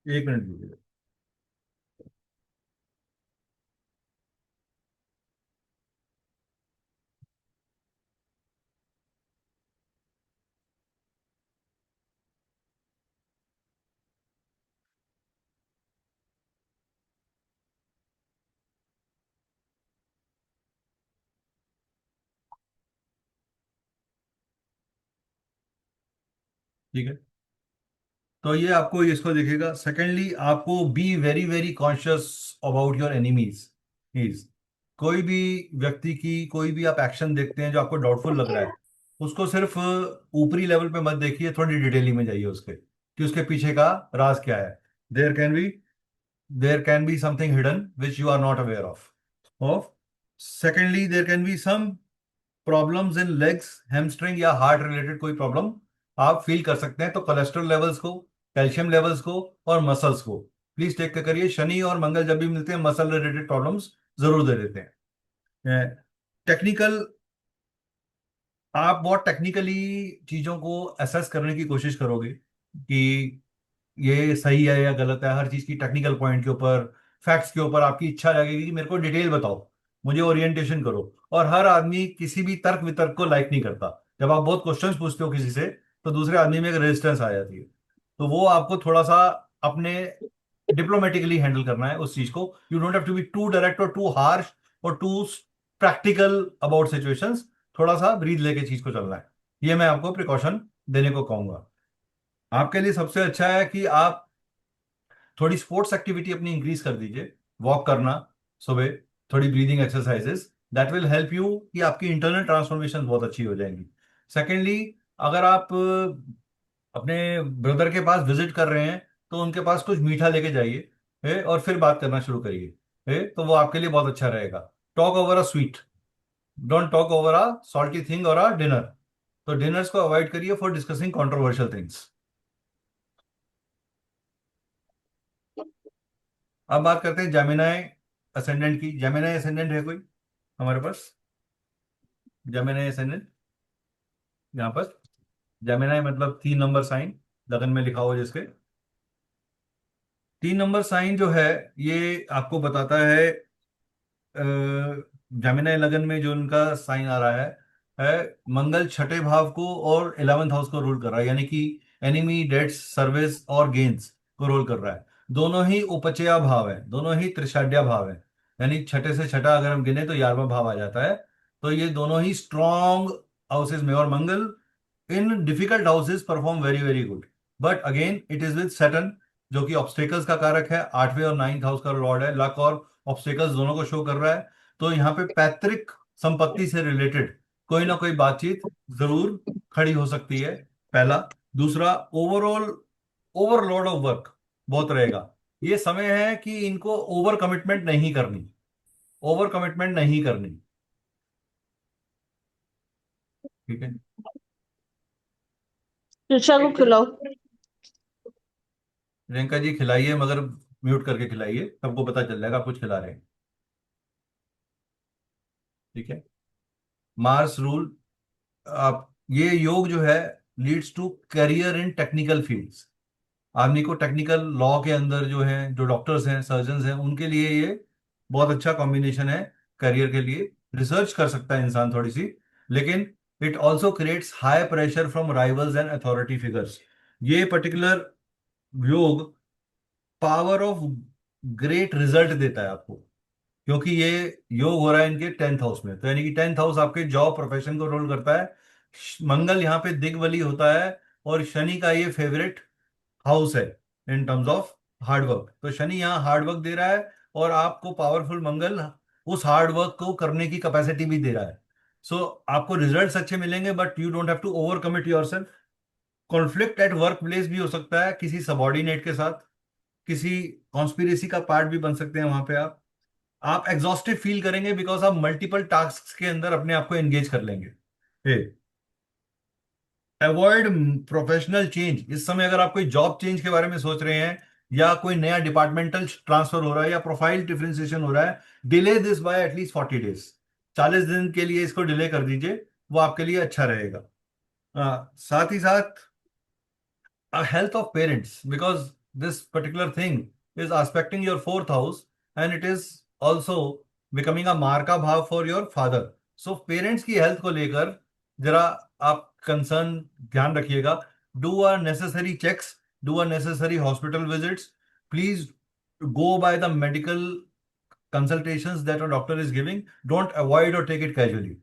एक मिनट दीजिए। ठीक है। तो ये आपको इसको देखेगा। सेकेंडली, आपको B very very conscious about your enemies. मीज कोई भी व्यक्ति की कोई भी आप एक्शन देखते हैं जो आपको डाउटफुल लग रहा है, उसको सिर्फ ऊपरी लेवल पे मत देखिए, थोड़ी डिटेलिंग में जाइए उसके, कि उसके पीछे का राज क्या है। There can be, there can be something hidden which you are not aware of secondly, there can be some problems in legs, hamstring या हार्ट रिलेटेड कोई प्रॉब्लम आप फील कर सकते हैं। तो कोलेस्ट्रॉल लेवल्स को, कैल्शियम लेवल्स को और मसल्स को प्लीज टेक केयर करिए। शनि और मंगल जब भी मिलते हैं मसल रिलेटेड प्रॉब्लम्स जरूर दे देते हैं। टेक्निकल, आप बहुत टेक्निकली चीजों को असेस करने की कोशिश करोगे कि ये सही है या गलत है। हर चीज की टेक्निकल पॉइंट के ऊपर, फैक्ट्स के ऊपर आपकी इच्छा लगेगी कि मेरे को डिटेल बताओ, मुझे ओरिएंटेशन करो। और हर आदमी किसी भी तर्क वितर्क को लाइक नहीं करता। जब आप बहुत क्वेश्चंस पूछते हो किसी से, तो दूसरे आदमी में एक रेजिस्टेंस आ जाती है। तो वो आपको थोड़ा सा अपने डिप्लोमेटिकली हैंडल करना है उस चीज को। You don't have to be too direct और टू हार्श और टू प्रैक्टिकल अबाउट सिचुएशंस। थोड़ा सा ब्रीथ लेके चीज को चलना है। ये मैं आपको प्रिकॉशन देने को कहूंगा। आपके लिए सबसे अच्छा है कि आप थोड़ी स्पोर्ट्स एक्टिविटी अपनी इंक्रीज कर दीजिए। वॉक करना सुबह, थोड़ी breathing exercises, that will help you कि आपकी इंटरनल ट्रांसफॉर्मेशन बहुत अच्छी हो जाएंगी। सेकेंडली, अगर आप अपने ब्रदर के पास विजिट कर रहे हैं तो उनके पास कुछ मीठा लेके जाइए, और फिर बात करना शुरू करिए। तो वो आपके लिए बहुत अच्छा रहेगा। Talk over a sweet, don't talk over a salty thing और अ डिनर। तो डिनर्स को अवॉइड करिए फॉर डिस्कसिंग कंट्रोवर्शियल थिंग्स। अब बात करते हैं जेमिनाई असेंडेंट की। जेमिनाई असेंडेंट है कोई हमारे पास? जेमिनाई असेंडेंट यहाँ पर, जेमिनाई मतलब 3 नंबर साइन, लगन में लिखा हो जिसके। 3 नंबर साइन जो है ये आपको बताता है, जेमिनी लगन में जो उनका साइन आ रहा है मंगल छठे भाव को और 11th हाउस को रूल कर रहा है, यानी कि एनिमी, डेट्स, सर्विस और गेन्स को रोल कर रहा है। दोनों ही उपचया भाव है, दोनों ही त्रिशाड्या भाव है, यानी छठे से छठा अगर हम गिने तो 11वां भाव आ जाता है। तो ये दोनों ही स्ट्रॉन्ग हाउसेज में, और Mangal in difficult houses perform very very good. But again it is with Saturn, जो कि ऑब्स्टेकल्स का कारक है, 8वें और 9th हाउस का लॉर्ड है, लक और ऑब्स्टेकल्स दोनों को शो कर रहा है। तो यहाँ पे पैतृक संपत्ति से रिलेटेड कोई ना कोई बातचीत जरूर खड़ी हो सकती है, पहला। दूसरा, ओवरऑल ओवरलोड ऑफ वर्क बहुत रहेगा। ये समय है कि इनको ओवर कमिटमेंट नहीं करनी, ओवर कमिटमेंट नहीं करनी। ठीक है। ऋचा को खिलाओ। प्रियंका जी खिलाइए, मगर म्यूट करके खिलाइए, सबको पता चल जाएगा आप कुछ खिला रहे हैं। ठीक है। मार्स रूल, आप ये योग जो है leads to career in technical fields. आदमी को टेक्निकल लॉ के अंदर जो है, जो डॉक्टर्स हैं, सर्जन्स हैं, उनके लिए ये बहुत अच्छा कॉम्बिनेशन है करियर के लिए। रिसर्च कर सकता है इंसान थोड़ी सी, लेकिन it also creates high pressure from rivals and authority figures. ये पर्टिकुलर योग पावर ऑफ ग्रेट रिजल्ट देता है आपको, क्योंकि ये योग हो रहा है इनके 10th हाउस में। तो यानी कि 10th हाउस आपके जॉब प्रोफेशन को रोल करता है। मंगल यहाँ पे दिग्बली होता है, और शनि का ये फेवरेट हाउस है इन टर्म्स ऑफ हार्डवर्क। तो शनि यहाँ हार्डवर्क दे रहा है, और आपको पावरफुल मंगल उस हार्डवर्क को करने की कैपेसिटी भी दे रहा है। सो आपको रिजल्ट्स अच्छे मिलेंगे, but you don't have to over commit yourself. Conflict at work place भी हो सकता है किसी सबॉर्डिनेट के साथ, किसी कॉन्स्पिरेसी का पार्ट भी बन सकते हैं वहां पे आप एग्जॉस्टिव फील करेंगे, बिकॉज आप मल्टीपल टास्क के अंदर अपने आप को एंगेज कर लेंगे। Avoid professional change. इस समय अगर आप कोई जॉब चेंज के बारे में सोच रहे हैं, या कोई नया डिपार्टमेंटल ट्रांसफर हो रहा है, या प्रोफाइल डिफरेंशिएशन हो रहा है, delay this by at least 40 days. 40 दिन के लिए इसको डिले कर दीजिए, वो आपके लिए अच्छा रहेगा। साथ ही साथ health of parents, because this particular thing is aspecting your 4th house, and it is also becoming a marka bhav for your father. So parents की हेल्थ को लेकर जरा आप कंसर्न ध्यान रखिएगा। Do our necessary checks, do our necessary hospital visits, please go by the medical consultations that a doctor is giving. Don't avoid or take it casually.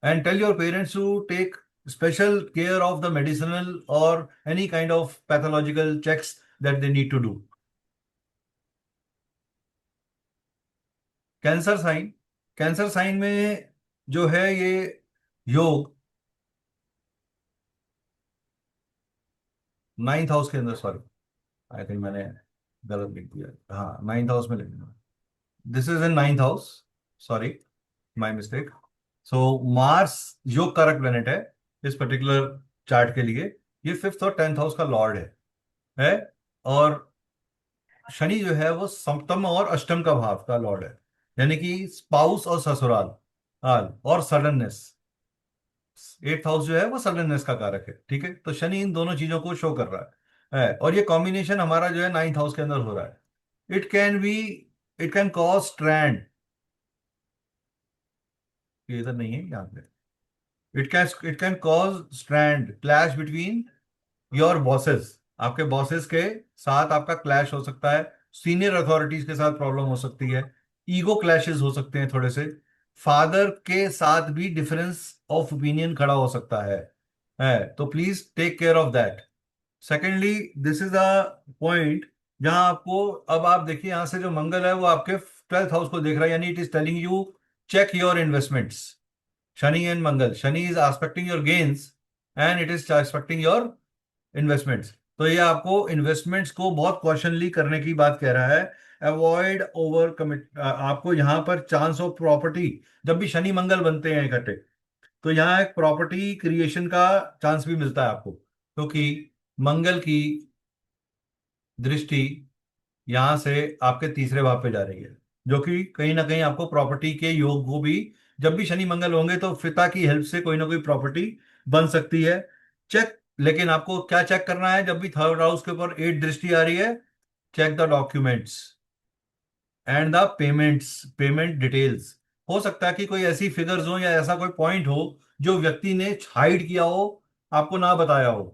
And tell your parents to take special care of the medicinal or any kind of pathological checks that they need to do. Cancer sign, Cancer sign में जो है ये योग 9th house के अंदर, sorry I think मैंने गलत लिख दिया, हाँ 9th हाउस में लिखना। This is in 9th house, sorry, my mistake. So Mars योग कारक प्लेनेट है इस पर्टिकुलर चार्ट के लिए। ये 5th और 10th हाउस का लॉर्ड है। और शनि जो है वो सप्तम और अष्टम का भाव का लॉर्ड है, यानी कि स्पाउस और ससुराल हाल और सडननेस। 8th हाउस जो है वो सडननेस का कारक है। ठीक है, तो शनि इन दोनों चीजों को शो कर रहा है, और ये कॉम्बिनेशन हमारा जो है 9th हाउस के अंदर हो रहा है। It can be, it can cause strand, ये इधर नहीं है यहाँ पे। It can cause strand clash between your bosses, आपके बॉसेस के साथ आपका क्लैश हो सकता है, सीनियर अथॉरिटीज के साथ प्रॉब्लम हो सकती है, ईगो क्लैशेस हो सकते हैं थोड़े से, फादर के साथ भी डिफरेंस ऑफ ओपिनियन खड़ा हो सकता है तो please take care of that. Secondly, this is a point जहां आपको, अब आप देखिए यहां से जो मंगल है वो आपके 12th हाउस को देख रहा है, यानी it is telling you check your investments. Shani and Mangal, Shani is aspecting your gains and it is aspecting your investments. तो ये आपको इन्वेस्टमेंट्स को बहुत कॉशनली करने की बात कह रहा है। अवॉइड ओवर कमिट, आपको यहाँ पर चांस ऑफ प्रॉपर्टी, जब भी शनि मंगल बनते हैं इकट्ठे, तो यहाँ एक प्रॉपर्टी क्रिएशन का चांस भी मिलता है आपको, क्योंकि मंगल की दृष्टि यहां से आपके तीसरे भाव पे जा रही है, जो कि कहीं ना कहीं आपको प्रॉपर्टी के योग को भी, जब भी शनि मंगल होंगे तो पिता की हेल्प से कोई ना कोई प्रॉपर्टी बन सकती है। चेक, लेकिन आपको क्या चेक करना है जब भी थर्ड हाउस के ऊपर 8 दृष्टि आ रही है? Check the documents and the payments, payment details. हो सकता है कि कोई ऐसी फिगर्स हो या ऐसा कोई पॉइंट हो जो व्यक्ति ने हाइड किया हो, आपको ना बताया हो,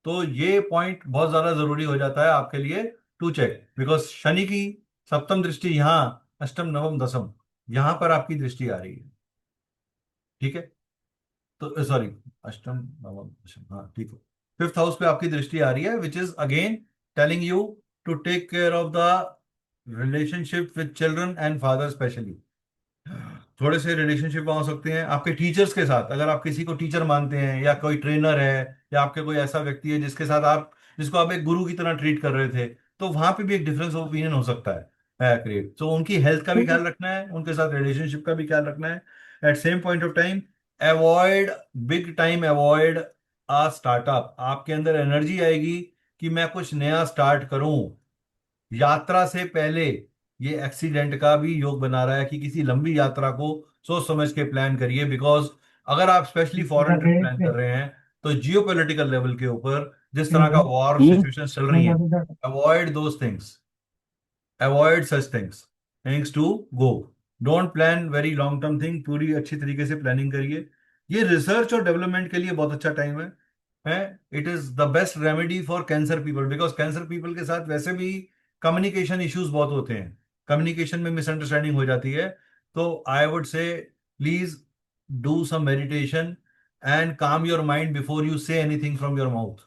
तो ये पॉइंट बहुत ज्यादा जरूरी हो जाता है आपके लिए टू चेक, बिकॉज शनि की सप्तम दृष्टि यहाँ, अष्टम नवम दसम, यहां पर आपकी दृष्टि आ रही है। ठीक है, तो सॉरी, अष्टम नवम दशम, हाँ ठीक है, 5th हाउस पे आपकी दृष्टि आ रही है, which is again telling you to take care of the relationship with children and father specially. थोड़े से रिलेशनशिप हो सकते हैं आपके टीचर्स के साथ, अगर आप किसी को टीचर मानते हैं या कोई ट्रेनर है, या आपके कोई ऐसा व्यक्ति है जिसके साथ आप, जिसको आप एक गुरु की तरह ट्रीट कर रहे थे, तो वहां पे भी एक डिफरेंस ऑफ ओपिनियन हो सकता है क्रिएट। तो उनकी हेल्थ का भी ख्याल रखना है, उनके साथ रिलेशनशिप का भी ख्याल रखना है। At same point of time, avoid big time, avoid a startup. आपके अंदर एनर्जी आएगी कि मैं कुछ नया स्टार्ट करूं, यात्रा से पहले ये एक्सीडेंट का भी योग बना रहा है कि किसी लंबी यात्रा को सोच समझ के प्लान करिए, बिकॉज अगर आप स्पेशली फॉरेन ट्रिप प्लान कर रहे हैं तो जियो पॉलिटिकल लेवल के ऊपर जिस तरह का वॉर सिचुएशन चल रही हैं, avoid those things, avoid such things, things to go, don't plan very long term thing, पूरी अच्छी तरीके से प्लानिंग करिए। ये रिसर्च और डेवलपमेंट के लिए बहुत अच्छा टाइम है। It is the best remedy for cancer people, because cancer people के साथ वैसे भी कम्युनिकेशन इश्यूज बहुत होते हैं, कम्युनिकेशन में मिसअंडरस्टैंडिंग हो जाती है। तो I would say please do some meditation and calm your mind before you say anything from your mouth.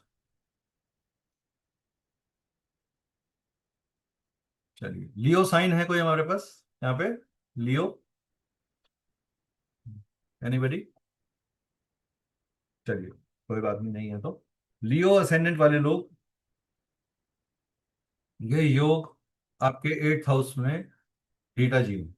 चलिए, लियो साइन है कोई हमारे पास यहाँ पे? Leo, anybody? चलिए, कोई बात नहीं है तो लियो असेंडेंट वाले लोग, ये योग आपके 8th हाउस में रीटा जी हैं।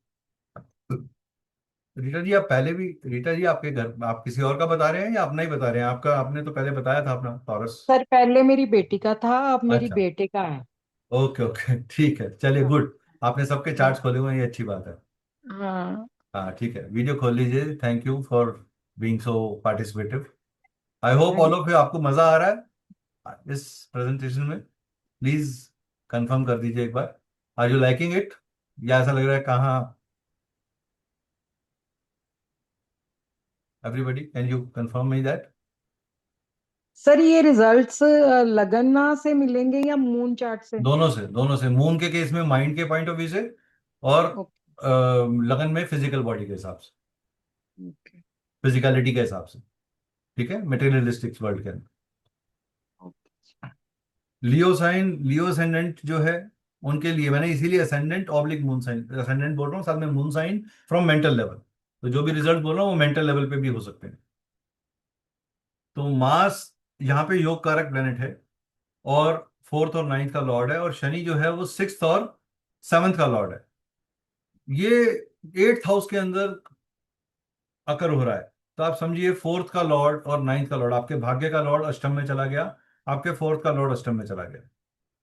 रीटा जी, आप पहले भी, रीटा जी आपके घर, आप किसी और का बता रहे हैं या अपना ही बता रहे हैं? आपका आपने तो पहले बताया था अपना टॉरस। सर पहले मेरी बेटी का था, अब मेरी अच्छा, बेटे का है। ओके ओके ठीक है, चलिए हाँ। गुड, आपने सबके चार्ट्स खोले हुए हैं, ये अच्छी बात है। हाँ। हाँ ठीक है, वीडियो खोल लीजिए, thank you for being so participative. I hope all of you, आपको मजा आ रहा है इस प्रेजेंटेशन में? प्लीज कंफर्म कर दीजिए एक बार, आर यू लाइकिंग इट, या ऐसा लग रहा है कहाँ? Everybody, can you confirm me that? Sir ये रिजल्ट्स लगना से मिलेंगे या मून चार्ट से? दोनों से, दोनों से, मून के केस में माइंड के पॉइंट ऑफ व्यू से, और ओके। लगन में फिजिकल बॉडी के हिसाब से, ओके। फिजिकलिटी के हिसाब से। ठीक है, मटेरियलिस्टिक वर्ल्ड के अंदर okay. Leo sign, Leo ascendant जो है, उनके लिए मैंने इसीलिए ascendant oblique moon sign, ascendant बोल रहा हूँ, साथ में moon sign from mental level, तो जो भी रिजल्ट बोल रहा हूँ वो मेंटल लेवल पे भी हो सकते हैं। तो मार्स यहाँ पे योग कारक प्लेनेट है, और 4th और 9th का लॉर्ड है, और शनि जो है वो 6th और 7th का लॉर्ड है। ये 8th हाउस के अंदर अकर हो रहा है, तो आप समझिए 4th का लॉर्ड और 9th का लॉर्ड, आपके भाग्य का लॉर्ड अष्टम में चला गया, आपके 4th का लॉर्ड अष्टम में चला गया,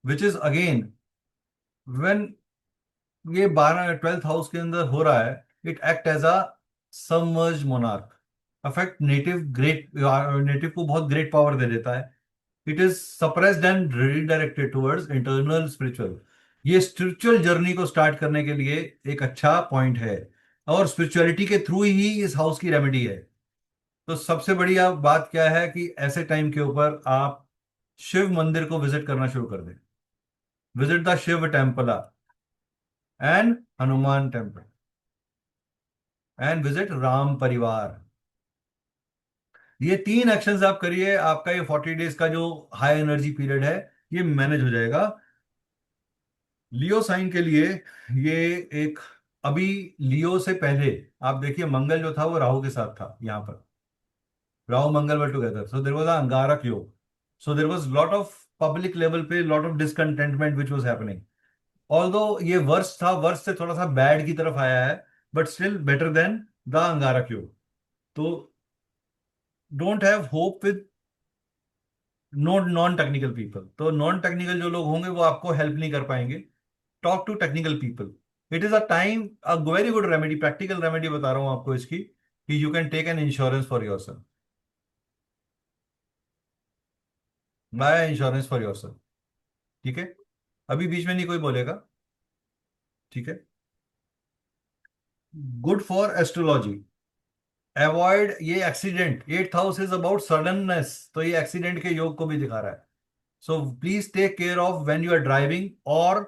विच इज अगेन व्हेन ये 12th हाउस के अंदर हो रहा है, it act as a submerge monarch, affect native great, native को बहुत ग्रेट पावर दे देता है। It is suppressed and redirected towards internal spiritual. ये स्पिरिचुअल जर्नी को स्टार्ट करने के लिए एक अच्छा पॉइंट है, और स्पिरिचुअलिटी के थ्रू ही इस हाउस की रेमेडी है। तो सबसे बढ़िया बात क्या है कि ऐसे टाइम के ऊपर आप शिव मंदिर को विजिट करना शुरू कर दें। Visit the Shiva temple and Hanuman temple and visit Ram परिवार। ये 3 एक्शंस आप करिए, आपका ये 40 डेज का जो हाई एनर्जी पीरियड है ये मैनेज हो जाएगा। लियो साइन के लिए ये एक, अभी लियो से पहले आप देखिए मंगल जो था वो राहु के साथ था यहाँ पर। Rahu Mangal were together, so there was a Angarak yog. So there was lot of public level पे lot of discontentment which was happening. Although ये वर्ष था, वर्ष से थोड़ा सा बैड की तरफ आया है, but still better than the Angarak yog. तो don't have hope with non technical people. तो नॉन टेक्निकल जो लोग होंगे वो आपको हेल्प नहीं कर पाएंगे। Talk to technical people. It is a time, a very good remedy, practical remedy बता रहा हूं आपको इसकी, कि you can take an insurance for yourself. Buy insurance for yourself. ठीक है, अभी बीच में नहीं कोई बोलेगा। ठीक है। Good for astrology. अवॉइड ये accident. 8th house is about suddenness, तो ये एक्सीडेंट के योग को भी दिखा रहा है। So please take care of when you are driving और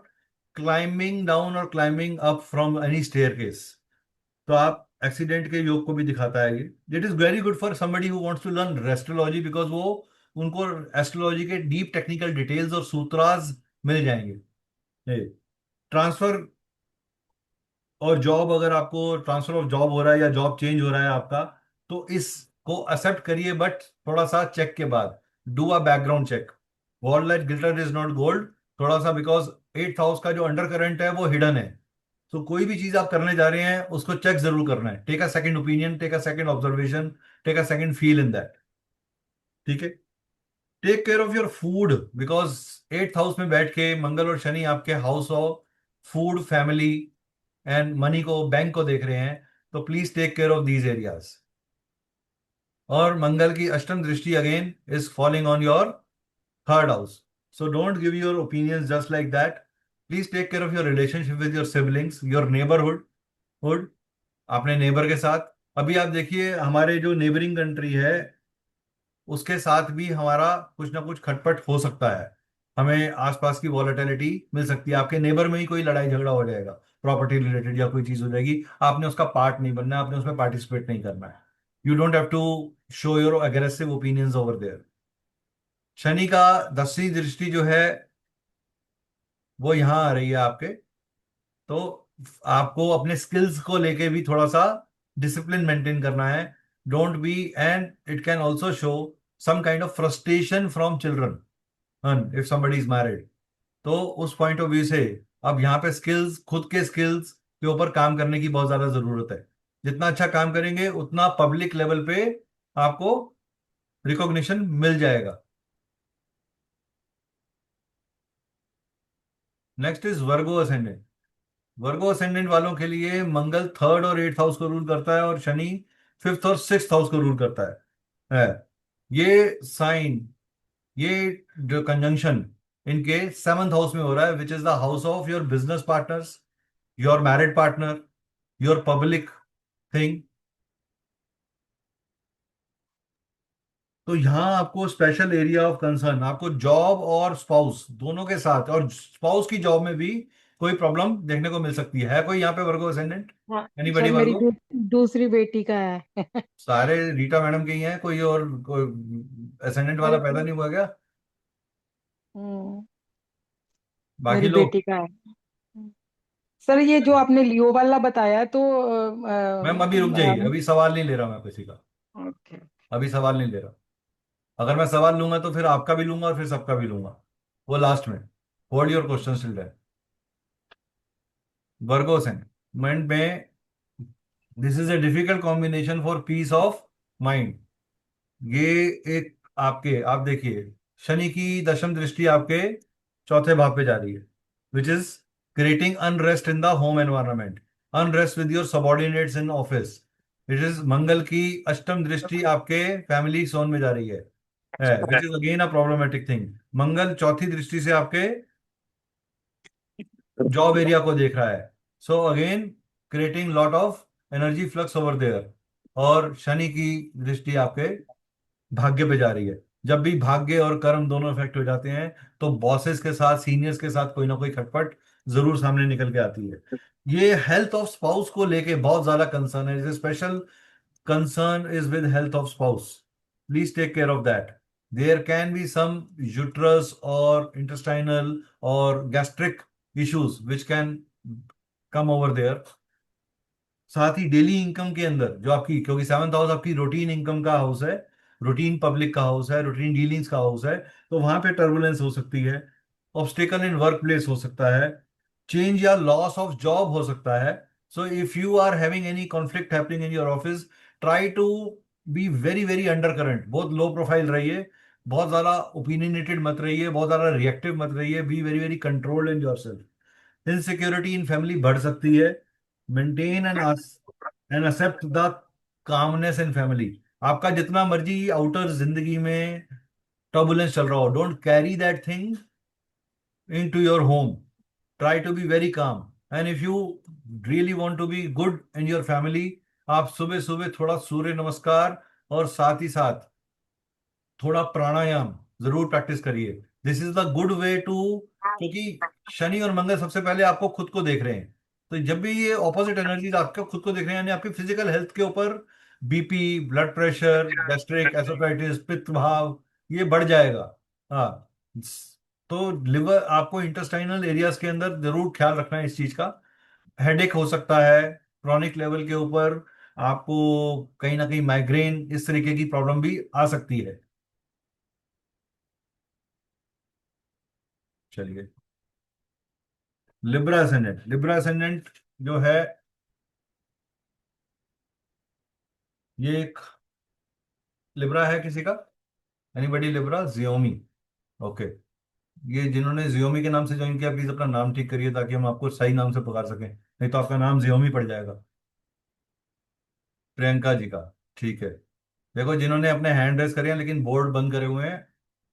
क्लाइंबिंग डाउन और climbing up from any staircase. तो आप एक्सीडेंट के योग को भी दिखाता है ये। It is very good for somebody who wants to learn astrology, because वो उनको एस्ट्रोलॉजी के डीप टेक्निकल डिटेल्स और सूत्रास मिल जाएंगे। ट्रांसफर और जॉब, अगर आपको ट्रांसफर ऑफ जॉब हो रहा है या जॉब चेंज हो रहा है आपका, तो इसको एक्सेप्ट करिए, बट थोड़ा सा चेक के बाद। Do a background check. World like glitter is not gold. थोड़ा सा, बिकॉज 8th हाउस का जो अंडर करंट है वो हिडन है। तो कोई भी चीज आप करने जा रहे हैं उसको चेक जरूर करना है। Take a second opinion, take a second observation, take a second feel in that. ठीक है। Take care of your food, because 8th house में बैठ के मंगल और शनि आपके house of food, family and money को, बैंक को देख रहे हैं। तो please take care of these areas. और मंगल की अष्टम दृष्टि again is falling on your 3rd house. So don't give your opinions just like that. Please take care of your relationship with your siblings, your neighbourhood hood, अपने neighbour के साथ। अभी आप देखिए हमारे जो नेबरिंग कंट्री है उसके साथ भी हमारा कुछ ना कुछ खटपट हो सकता है। हमें आसपास की वॉलेटिलिटी मिल सकती है। आपके नेबर में ही कोई लड़ाई झगड़ा हो जाएगा, प्रॉपर्टी रिलेटेड या कोई चीज हो जाएगी। आपने उसका पार्ट नहीं बनना है, आपने उसमें पार्टिसिपेट नहीं करना है। You don't have to show your aggressive opinions over there. Shani का 10वीं दृष्टि जो है वो यहां आ रही है आपके। तो आपको अपने स्किल्स को लेके भी थोड़ा सा डिसिप्लिन मेंटेन करना है। Don't be, and it can also show some kind of frustration from children if somebody is married. तो उस पॉइंट ऑफ व्यू से अब यहाँ पे स्किल्स, खुद के स्किल्स के ऊपर काम करने की बहुत ज्यादा जरूरत है। जितना अच्छा काम करेंगे उतना पब्लिक लेवल पे आपको रिकॉग्निशन मिल जाएगा। Next is Virgo ascendant. Virgo ascendant वालों के लिए मंगल 3rd और 8th हाउस को रूल करता है, और शनि 5th और 6th हाउस को रूल करता है। ये साइन, ये जो कंजंक्शन इनके 7th हाउस में हो रहा है, which is the house of your business partners, your married partner, your public thing. तो यहां आपको स्पेशल एरिया ऑफ कंसर्न, आपको जॉब और स्पाउस दोनों के साथ, और स्पाउस की जॉब में भी कोई प्रॉब्लम देखने को मिल सकती है। कोई यहाँ पे वर्गो असेंडेंट? हाँ एनीबडी सर, मेरी वर्गो? दूसरी बेटी का है। सारे रीटा मैडम के ही हैं, कोई और कोई असेंडेंट वाला अरे पैदा नहीं हुआ क्या? हम्म, बाकी मेरी लोग? बेटी का है। सर ये जो आपने लियो वाला बताया तो मैम अभी रुक जाइए, अभी सवाल नहीं ले रहा मैं किसी का। ओके। अभी सवाल नहीं ले रहा। अगर मैं सवाल लूंगा तो फिर आपका भी लूंगा और फिर सबका भी लूंगा, वो लास्ट में। Hold your question till then. Virgo ascendant में this is a difficult combination for peace of mind. ये एक आपके, आप देखिए शनि की दशम दृष्टि आपके चौथे भाव पे जा रही है, which is creating unrest in the home environment, unrest with your subordinates in office. It is Mangal की अष्टम दृष्टि आपके फैमिली जोन में जा रही है which is again a problematic thing. Mangal चौथी दृष्टि से आपके जॉब एरिया को देख रहा है। So again creating lot of energy flux over there. और शनि की दृष्टि आपके भाग्य पे जा रही है। जब भी भाग्य और कर्म दोनों इफेक्ट हो जाते हैं तो बॉसेस के साथ, सीनियर्स के साथ कोई ना कोई खटपट जरूर सामने निकल के आती है। ये हेल्थ ऑफ स्पाउस को लेके बहुत ज्यादा कंसर्न है, special concern is with health of spouse. Please take care of that. There can be some uterus or intestinal or gastric issues which can come over there. साथ ही daily income के अंदर जो आपकी, क्योंकि सेवंथ हाउस आपकी routine income का house है, routine public का हाउस है, रूटीन डीलिंग्स का हाउस है, तो वहां पे टर्बुलेंस हो सकती है, ऑब्स्टेकल इन वर्क प्लेस हो सकता है, चेंज या लॉस ऑफ जॉब हो सकता है। So if you are having any conflict happening in your office, try to be very very under current, बहुत लो प्रोफाइल रहिए, बहुत ज्यादा ओपिनियनेटेड मत रहिए, बहुत ज्यादा रिएक्टिव मत रहिए, be very very controlled in your self. Insecurity in family बढ़ सकती है। Maintain and accept the calmness in family. आपका जितना मर्जी आउटर जिंदगी में टर्बुलेंस चल रहा हो, don't carry that thing in to your home. Try to be very calm, and if you really want to be good in your family, आप सुबह सुबह थोड़ा सूर्य नमस्कार और साथ ही साथ थोड़ा प्राणायाम जरूर प्रैक्टिस करिए। This is the good way to, क्योंकि शनि और मंगल सबसे पहले आपको खुद को देख रहे हैं, तो जब भी ये ऑपोजिट एनर्जीज आपको खुद को देख रहे हैं, यानी आपकी फिजिकल हेल्थ के ऊपर बीपी, ब्लड प्रेशर, गैस्ट्रिक एसोफाइटिस, पित्त भाव, ये बढ़ जाएगा। हाँ, तो लिवर, आपको इंटेस्टाइनल एरियाज के अंदर जरूर ख्याल रखना है इस चीज का। हेडेक हो सकता है क्रॉनिक लेवल के ऊपर, आपको कहीं ना कहीं माइग्रेन, इस तरीके की प्रॉब्लम भी आ सकती है। चलिए, लिब्रा एसेंडेंट, लिब्रा एसेंडेंट जो है, ये एक लिब्रा है किसी का, एनीबडी लिब्रा, जियोमी। ओके, ये जिन्होंने जियोमी के नाम से ज्वाइन किया, प्लीज अपना नाम ठीक करिए ताकि हम आपको सही नाम से पुकार सकें, नहीं तो आपका नाम जियोमी पड़ जाएगा। प्रियंका जी का, ठीक है। देखो, जिन्होंने अपने हैंड रेस करे हैं लेकिन बोर्ड बंद करे हुए हैं,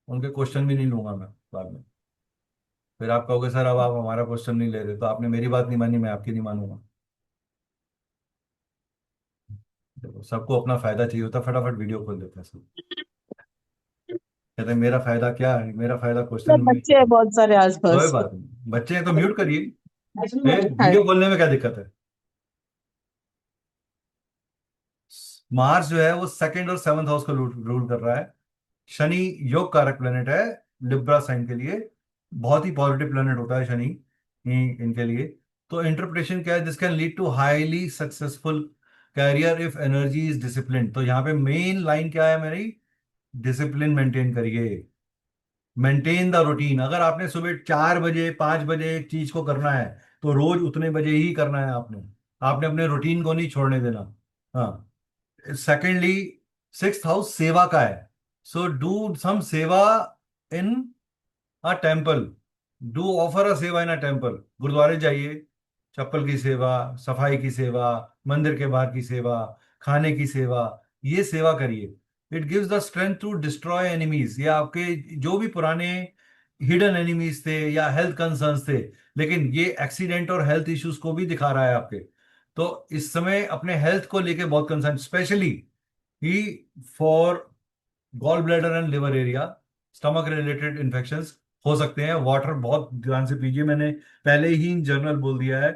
उनके क्वेश्चन भी नहीं लूंगा मैं बाद में। फिर आप कहोगे सर अब आप हमारा क्वेश्चन नहीं ले रहे, तो आपने मेरी बात नहीं मानी, मैं आपकी नहीं मानूंगा। देखो, सबको अपना फायदा चाहिए होता, फटाफट वीडियो खोल देते हैं सब, कहते हैं मेरा फायदा क्या है, मेरा फायदा क्वेश्चन मतलब में। बच्चे हैं बहुत सारे कोई आसपास। बात नहीं, बच्चे हैं तो म्यूट करिए, वीडियो खोलने में क्या दिक्कत है। मार्स जो है वो सेकंड और सेवंथ हाउस को रूल कर रहा है। शनि योग कारक प्लेनेट है लिब्रा साइन के लिए, बहुत ही पॉजिटिव प्लेनेट होता है शनि इनके लिए। तो इंटरप्रिटेशन क्या है, this can lead to highly successful career if energy is discipline. तो यहाँ पे मेन लाइन क्या है मेरी, डिसिप्लिन मेंटेन करिए, मेंटेन द रूटीन। अगर आपने सुबह 4 बजे 5 बजे एक चीज को करना है, तो रोज उतने बजे ही करना है आपने, आपने अपने रूटीन को नहीं छोड़ने देना। हाँ, सेकेंडली, सिक्स्थ हाउस सेवा का है, सो do some seva in a temple, do offer a seva in a temple. गुरुद्वारे जाइए, चप्पल की सेवा, सफाई की सेवा, मंदिर के बाहर की सेवा, खाने की सेवा, ये सेवा करिए। It gives the strength to destroy enemies, ये आपके जो भी पुराने हिडन एनिमीज थे या हेल्थ कंसर्न्स थे, लेकिन ये एक्सीडेंट और हेल्थ इश्यूज को भी दिखा रहा है आपके। तो इस समय अपने हेल्थ को लेके बहुत कंसर्न, स्पेशली ही for gall bladder and liver area, stomach related infections हो सकते हैं। वाटर बहुत ध्यान से पीजिए, मैंने पहले ही जर्नल बोल दिया है।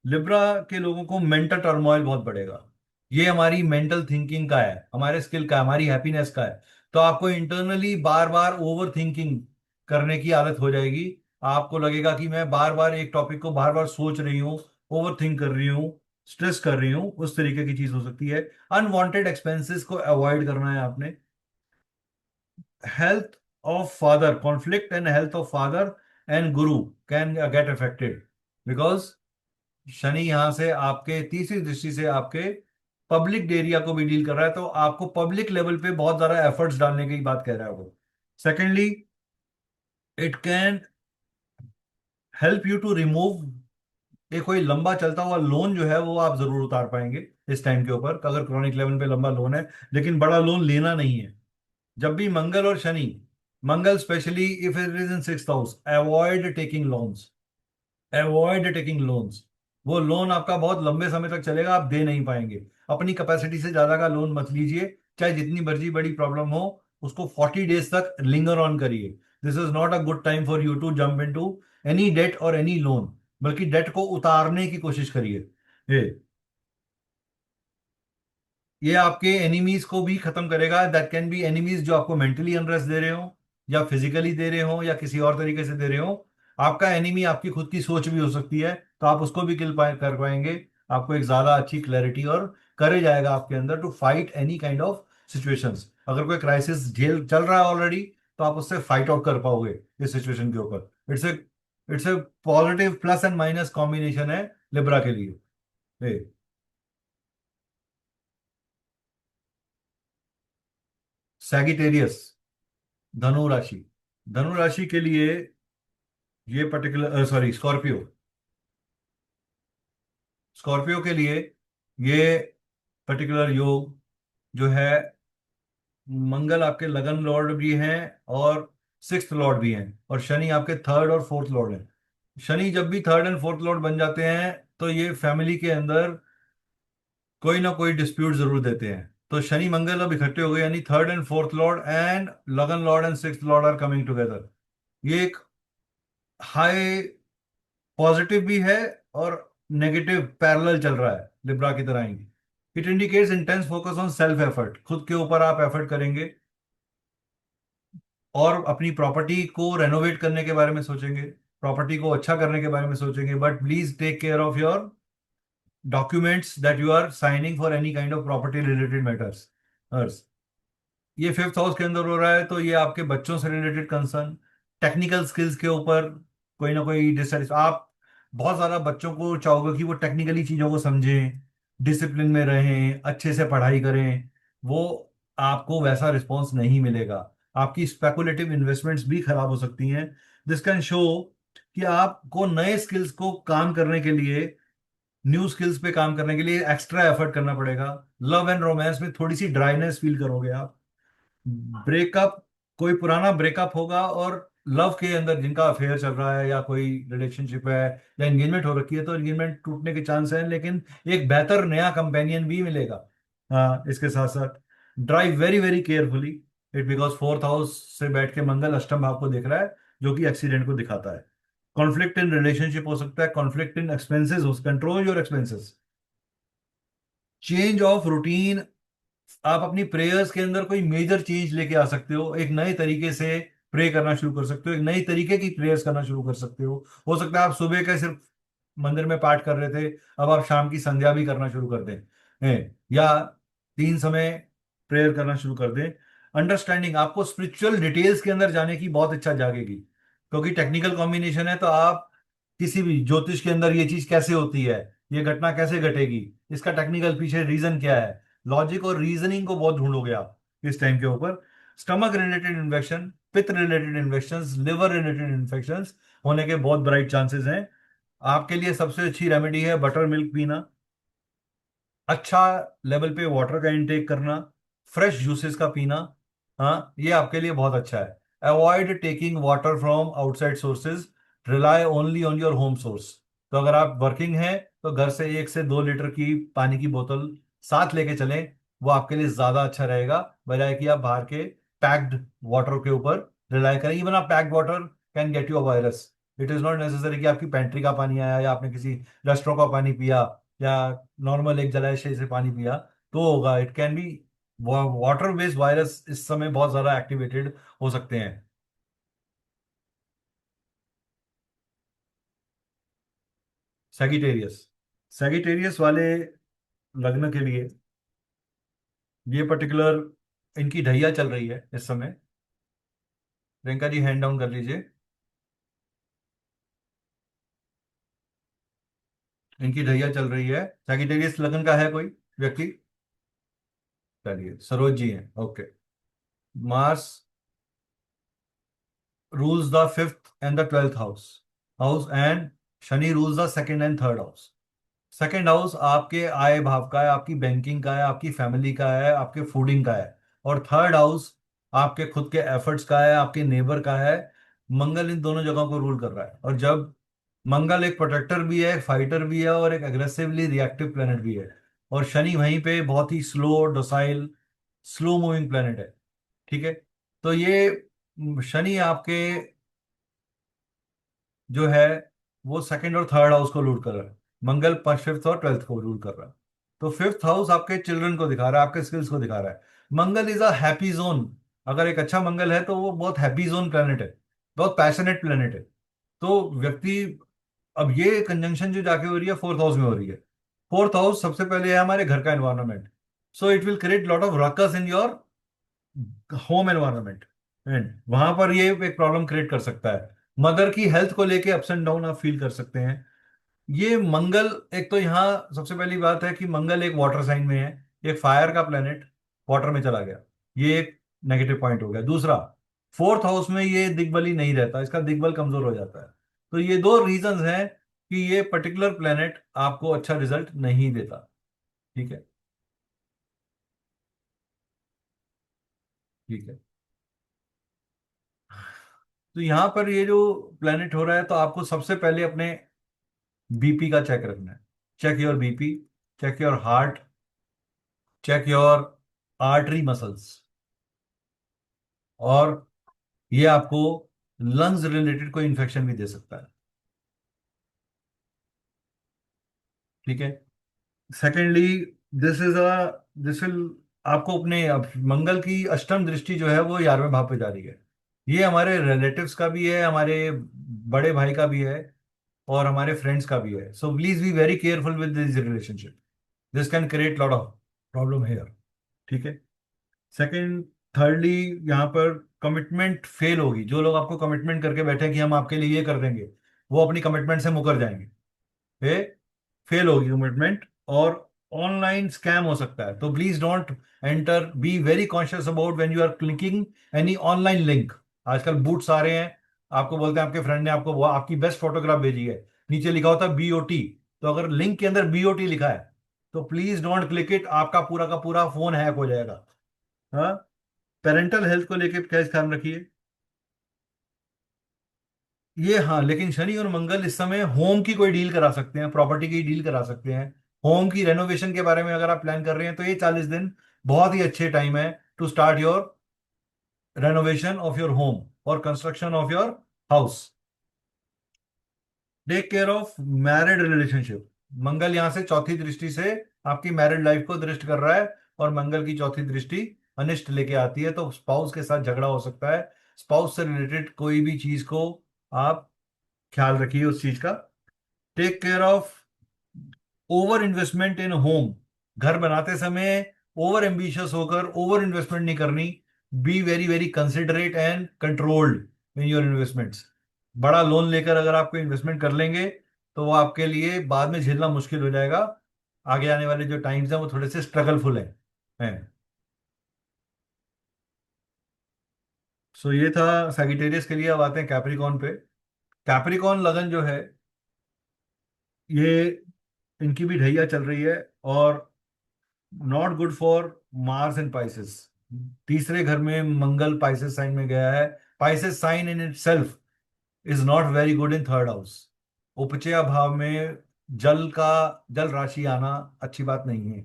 लिब्रा के लोगों को मेंटल टर्मोइल बहुत बढ़ेगा, ये हमारी मेंटल थिंकिंग का है, हमारे स्किल का है, हमारी हैप्पीनेस का है। तो आपको इंटरनली बार बार ओवर थिंकिंग करने की आदत हो जाएगी, आपको लगेगा कि मैं बार बार एक टॉपिक को बार बार सोच रही हूँ, ओवर थिंक कर रही हूँ, स्ट्रेस कर रही हूँ, उस तरीके की चीज हो सकती है। अनवांटेड एक्सपेंसेस को अवॉइड करना है आपने। health of father, conflict and health of father and guru can get affected because Shani यहां से आपके तीसरी दृष्टि से आपके पब्लिक एरिया को भी डील कर रहा है, तो आपको पब्लिक लेवल पे बहुत ज्यादा एफर्ट्स डालने की बात कह रहा है वो। Secondly, it can help you to remove, एक कोई लंबा चलता हुआ लोन जो है वो आप जरूर उतार पाएंगे इस टाइम के ऊपर, अगर क्रॉनिक लेवल पे लंबा लोन है, लेकिन बड़ा लोन लेना नहीं है। जब भी मंगल और Shani, Mangal specially if it is in sixth house, avoid taking loans, avoid taking loans. वो लोन आपका बहुत लंबे समय तक चलेगा, आप दे नहीं पाएंगे। अपनी कैपेसिटी से ज्यादा का लोन मत लीजिए, चाहे जितनी मर्जी बड़ी प्रॉब्लम हो, उसको 40 डेज तक लिंगर ऑन करिए। This is not a good time for you to jump into any debt और एनी लोन, बल्कि डेट को उतारने की कोशिश करिए। ये ये आपके एनिमीज को भी खत्म करेगा। दैट कैन बी एनिमीज जो आपको मेंटली अनरेस्ट दे रहे हो, या फिजिकली दे रहे हो, या किसी और तरीके से दे रहे हो। आपका एनिमी आपकी खुद की सोच भी हो सकती है, तो आप उसको भी कर पाएंगे। आपको एक ज्यादा अच्छी क्लैरिटी और करेज आएगा आपके अंदर to fight any kind of situations. अगर कोई क्राइसिस झेल चल रहा है ऑलरेडी, तो आप उससे फाइट आउट कर पाओगे इस सिचुएशन के ऊपर। It's a positive plus and minus combination है लिब्रा के लिए। सैगिटेरियस, धनु राशि। धनु राशि के लिए ये पर्टिकुलर, सॉरी, स्कॉर्पियो। स्कॉर्पियो के लिए ये पर्टिकुलर योग जो है, मंगल आपके लगन लॉर्ड भी हैं और सिक्स्थ लॉर्ड भी हैं, और शनि आपके थर्ड और फोर्थ लॉर्ड हैं। शनि जब भी थर्ड एंड फोर्थ लॉर्ड बन जाते हैं, तो ये फैमिली के अंदर कोई ना कोई डिस्प्यूट जरूर देते हैं। तो शनि मंगल अब इकट्ठे हो गए, यानी third and fourth lord and lagan lord and sixth lord are coming together. ये एक हाई पॉजिटिव भी है और नेगेटिव पैरेलल चल रहा है लिब्रा की तरह ही। It indicates intense focus on self effort, खुद के ऊपर आप एफर्ट करेंगे और अपनी प्रॉपर्टी को रेनोवेट करने के बारे में सोचेंगे, प्रॉपर्टी को अच्छा करने के बारे में सोचेंगे। But please take care of your documents that you are signing for any kind of property related matters. ये फिफ्थ हाउस के अंदर हो रहा है, तो ये आपके बच्चों से रिलेटेड कंसर्न, टेक्निकल स्किल्स के ऊपर कोई ना कोई डिससेटिस्फाई। आप बहुत ज्यादा बच्चों को चाहोगे कि वो टेक्निकली चीजों को समझें, डिसिप्लिन में रहें, अच्छे से पढ़ाई करें। वो आपको वैसा रिस्पॉन्स नहीं मिलेगा। आपकी स्पेकुलेटिव इन्वेस्टमेंट्स भी खराब हो सकती हैं। दिस कैन शो कि आपको नए स्किल्स को काम करने के लिए, न्यू स्किल्स पे काम करने के लिए एक्स्ट्रा एफर्ट करना पड़ेगा। लव एंड रोमांस में थोड़ी सी ड्राइनेस फील करोगे आप। ब्रेकअप, कोई पुराना ब्रेकअप होगा, और लव के अंदर जिनका अफेयर चल रहा है या कोई रिलेशनशिप है या एंगेजमेंट हो रखी है, तो एंगेजमेंट टूटने के चांस हैं, लेकिन एक बेहतर नया कंपेनियन भी मिलेगा। हाँ, इसके साथ साथ drive very very carefully it, because fourth house से बैठ के मंगल अष्टम भाव को देख रहा है, जो कि एक्सीडेंट को दिखाता है। कॉन्फ्लिक्ट इन रिलेशनशिप हो सकता है, conflict in expenses, control your expenses, change of routine. आप अपनी प्रेयर्स के अंदर कोई मेजर चेंज लेके आ सकते हो, एक नए तरीके से प्रे करना शुरू कर सकते हो, एक नई तरीके की प्रेयर्स करना शुरू कर सकते हो सकता है आप सुबह का सिर्फ मंदिर में पाठ कर रहे थे, अब आप शाम की संध्या भी करना शुरू कर दें, या 3 समय प्रेयर करना शुरू कर दें। अंडरस्टैंडिंग, आपको स्पिरिचुअल डिटेल्स के अंदर जाने की बहुत इच्छा जागेगी, क्योंकि टेक्निकल कॉम्बिनेशन है। तो आप किसी भी ज्योतिष के अंदर ये चीज कैसे होती है, ये घटना कैसे घटेगी, इसका टेक्निकल पीछे रीजन क्या है, लॉजिक और रीजनिंग को बहुत ढूंढोगे आप इस टाइम के ऊपर। स्टमक रिलेटेड इन्फेक्शन, पित्त related infections, liver related infections होने के बहुत ब्राइट चांसेस हैं। आपके लिए सबसे अच्छी रेमेडी है बटर मिल्क पीना, अच्छा लेवल पे वाटर का इंटेक करना, फ्रेश जूसेस का पीना। हाँ, ये आपके लिए बहुत अच्छा है। Avoid taking water from outside sources, rely only on your home source. तो अगर आप वर्किंग हैं, तो घर से 1 से 2 लीटर की पानी की बोतल साथ लेके चलें, वो आपके लिए ज्यादा अच्छा रहेगा, बजाय कि आप बाहर के पैक्ड वाटर के ऊपर रिलाई करें। इवन आप packed water can get you a virus. It is not necessary कि आपकी पेंट्री का पानी आया या आपने किसी रेस्टोरेंट का पानी पिया या नॉर्मल एक जलाशय से पानी पिया तो होगा। It can be, water based virus इस समय बहुत ज्यादा एक्टिवेटेड हो सकते हैं। सैगिटेरियस, सैगिटेरियस वाले लग्न के लिए ये पर्टिकुलर, इनकी ढैया चल रही है इस समय। प्रियंका जी हैंड डाउन कर लीजिए। इनकी ढैया चल रही है। सैगिटेरियस लग्न का है कोई व्यक्ति? चलिए, सरोज जी हैं, okay. Mars rules the fifth and the twelfth house and Shani rules the second and third house. Second house आपके आय भाव का है, आपकी बैंकिंग का है, आपकी फैमिली का है, आपके फूडिंग का है। और थर्ड हाउस आपके खुद के एफर्ट्स का है, आपके नेबर का है। मंगल इन दोनों जगहों को रूल कर रहा है, और जब मंगल एक प्रोटेक्टर भी है, एक फाइटर भी है, और एक एग्रेसिवली रिएक्टिव प्लेनेट भी है, और शनि वहीं पे बहुत ही slow docile, slow moving planet है। ठीक है, तो ये शनि आपके जो है वो सेकंड और थर्ड हाउस को रूल कर रहा है। मंगल फिफ्थ और ट्वेल्थ को रूल कर रहा है। तो फिफ्थ हाउस आपके चिल्ड्रन को दिखा रहा है, आपके स्किल्स को दिखा रहा है। मंगल इज अ हैप्पी जोन। अगर एक अच्छा मंगल है तो वो बहुत हैप्पी जोन प्लेनेट है, बहुत पैशनेट प्लेनेट है। तो व्यक्ति, अब ये कंजंक्शन जो जाके हो रही है फोर्थ हाउस में हो रही है। फोर्थ हाउस सबसे पहले है हमारे घर का environment. So it will create lot of ruckus in your home environment, and वहां पर ये एक प्रॉब्लम क्रिएट कर सकता है। मदर की हेल्थ को लेके अप्स एंड डाउन आप फील कर सकते हैं। ये मंगल, एक तो यहाँ सबसे पहली बात है कि मंगल एक वाटर साइन में है, एक फायर का प्लेनेट वाटर में चला गया। ये एक नेगेटिव पॉइंट हो गया। दूसरा, फोर्थ हाउस में ये दिग्बली नहीं रहता, इसका दिग्बल कमजोर हो जाता है। तो ये दो रीजंस हैं कि ये पर्टिकुलर प्लेनेट आपको अच्छा रिजल्ट नहीं देता। ठीक है, ठीक है। तो यहाँ पर ये जो प्लेनेट हो रहा है, तो आपको सबसे पहले अपने बीपी का चेक रखना है। Check your BP, check your heart, check your artery muscles. और ये आपको लंग्स रिलेटेड कोई इन्फेक्शन भी दे सकता है। ठीक है। सेकेंडली, दिस विल आपको अपने, अब मंगल की अष्टम दृष्टि जो है वो 11वें भाव पे जा रही है। ये हमारे रिलेटिव्स का भी है, हमारे बड़े भाई का भी है, और हमारे फ्रेंड्स का भी है। So please be very careful with this relationship. This can create lot of problem here. ठीक है। सेकंड, थर्डली, यहाँ पर कमिटमेंट फेल होगी। जो लोग आपको कमिटमेंट करके बैठे हैं कि हम आपके लिए ये कर देंगे, वो अपनी कमिटमेंट से मुकर जाएंगे। ए, फेल होगी कमिटमेंट। और ऑनलाइन स्कैम हो सकता है। तो please don't enter, be very conscious about when you are clicking any online link. आजकल बूट्स आ रहे हैं, आपको बोलते हैं आपके फ्रेंड ने आपको वो आपकी बेस्ट फोटोग्राफ भेजी है, नीचे लिखा होता है बीओटी। तो अगर लिंक के अंदर बीओटी लिखा है तो प्लीज डोंट क्लिक इट, आपका पूरा का पूरा फोन हैक हो जाएगा। हाँ। पेरेंटल हेल्थ को लेके क्या ध्यान रखिए। ये हाँ, लेकिन शनि और मंगल इस समय होम की कोई डील करा सकते हैं, प्रॉपर्टी की डील करा सकते हैं। होम की रेनोवेशन के बारे में अगर आप प्लान कर रहे हैं तो ये 40 दिन बहुत ही अच्छे टाइम है to start your renovation of your home और construction of your house. Take care of married relationship. Mangal यहां से चौथी दृष्टि से आपकी मैरिड लाइफ को दृष्ट कर रहा है, और मंगल की चौथी दृष्टि अनिष्ट लेके आती है। तो स्पाउस के साथ झगड़ा हो सकता है। स्पाउस से रिलेटेड कोई भी चीज को आप ख्याल रखिए उस चीज का। Take care of over investment in home. घर बनाते समय ओवर एम्बिशियस होकर ओवर इन्वेस्टमेंट नहीं करनी। Be very very considerate and controlled in your investments. बड़ा लोन लेकर अगर आप कोई इन्वेस्टमेंट कर लेंगे तो वो आपके लिए बाद में झेलना मुश्किल हो जाएगा। आगे आने वाले जो टाइम्स हैं वो थोड़े से स्ट्रगलफुल हैं। सो ये था सैगिटेरियस के लिए। अब आते हैं कैप्रिकॉन पे। कैप्रिकॉन लगन जो है, ये इनकी भी ढैया चल रही है, और not good for Mars and Pisces. तीसरे घर में मंगल पाइसेस साइन में गया है। Pisces sign in itself is not very good in third house. उपचय भाव में जल का, जल राशि आना अच्छी बात नहीं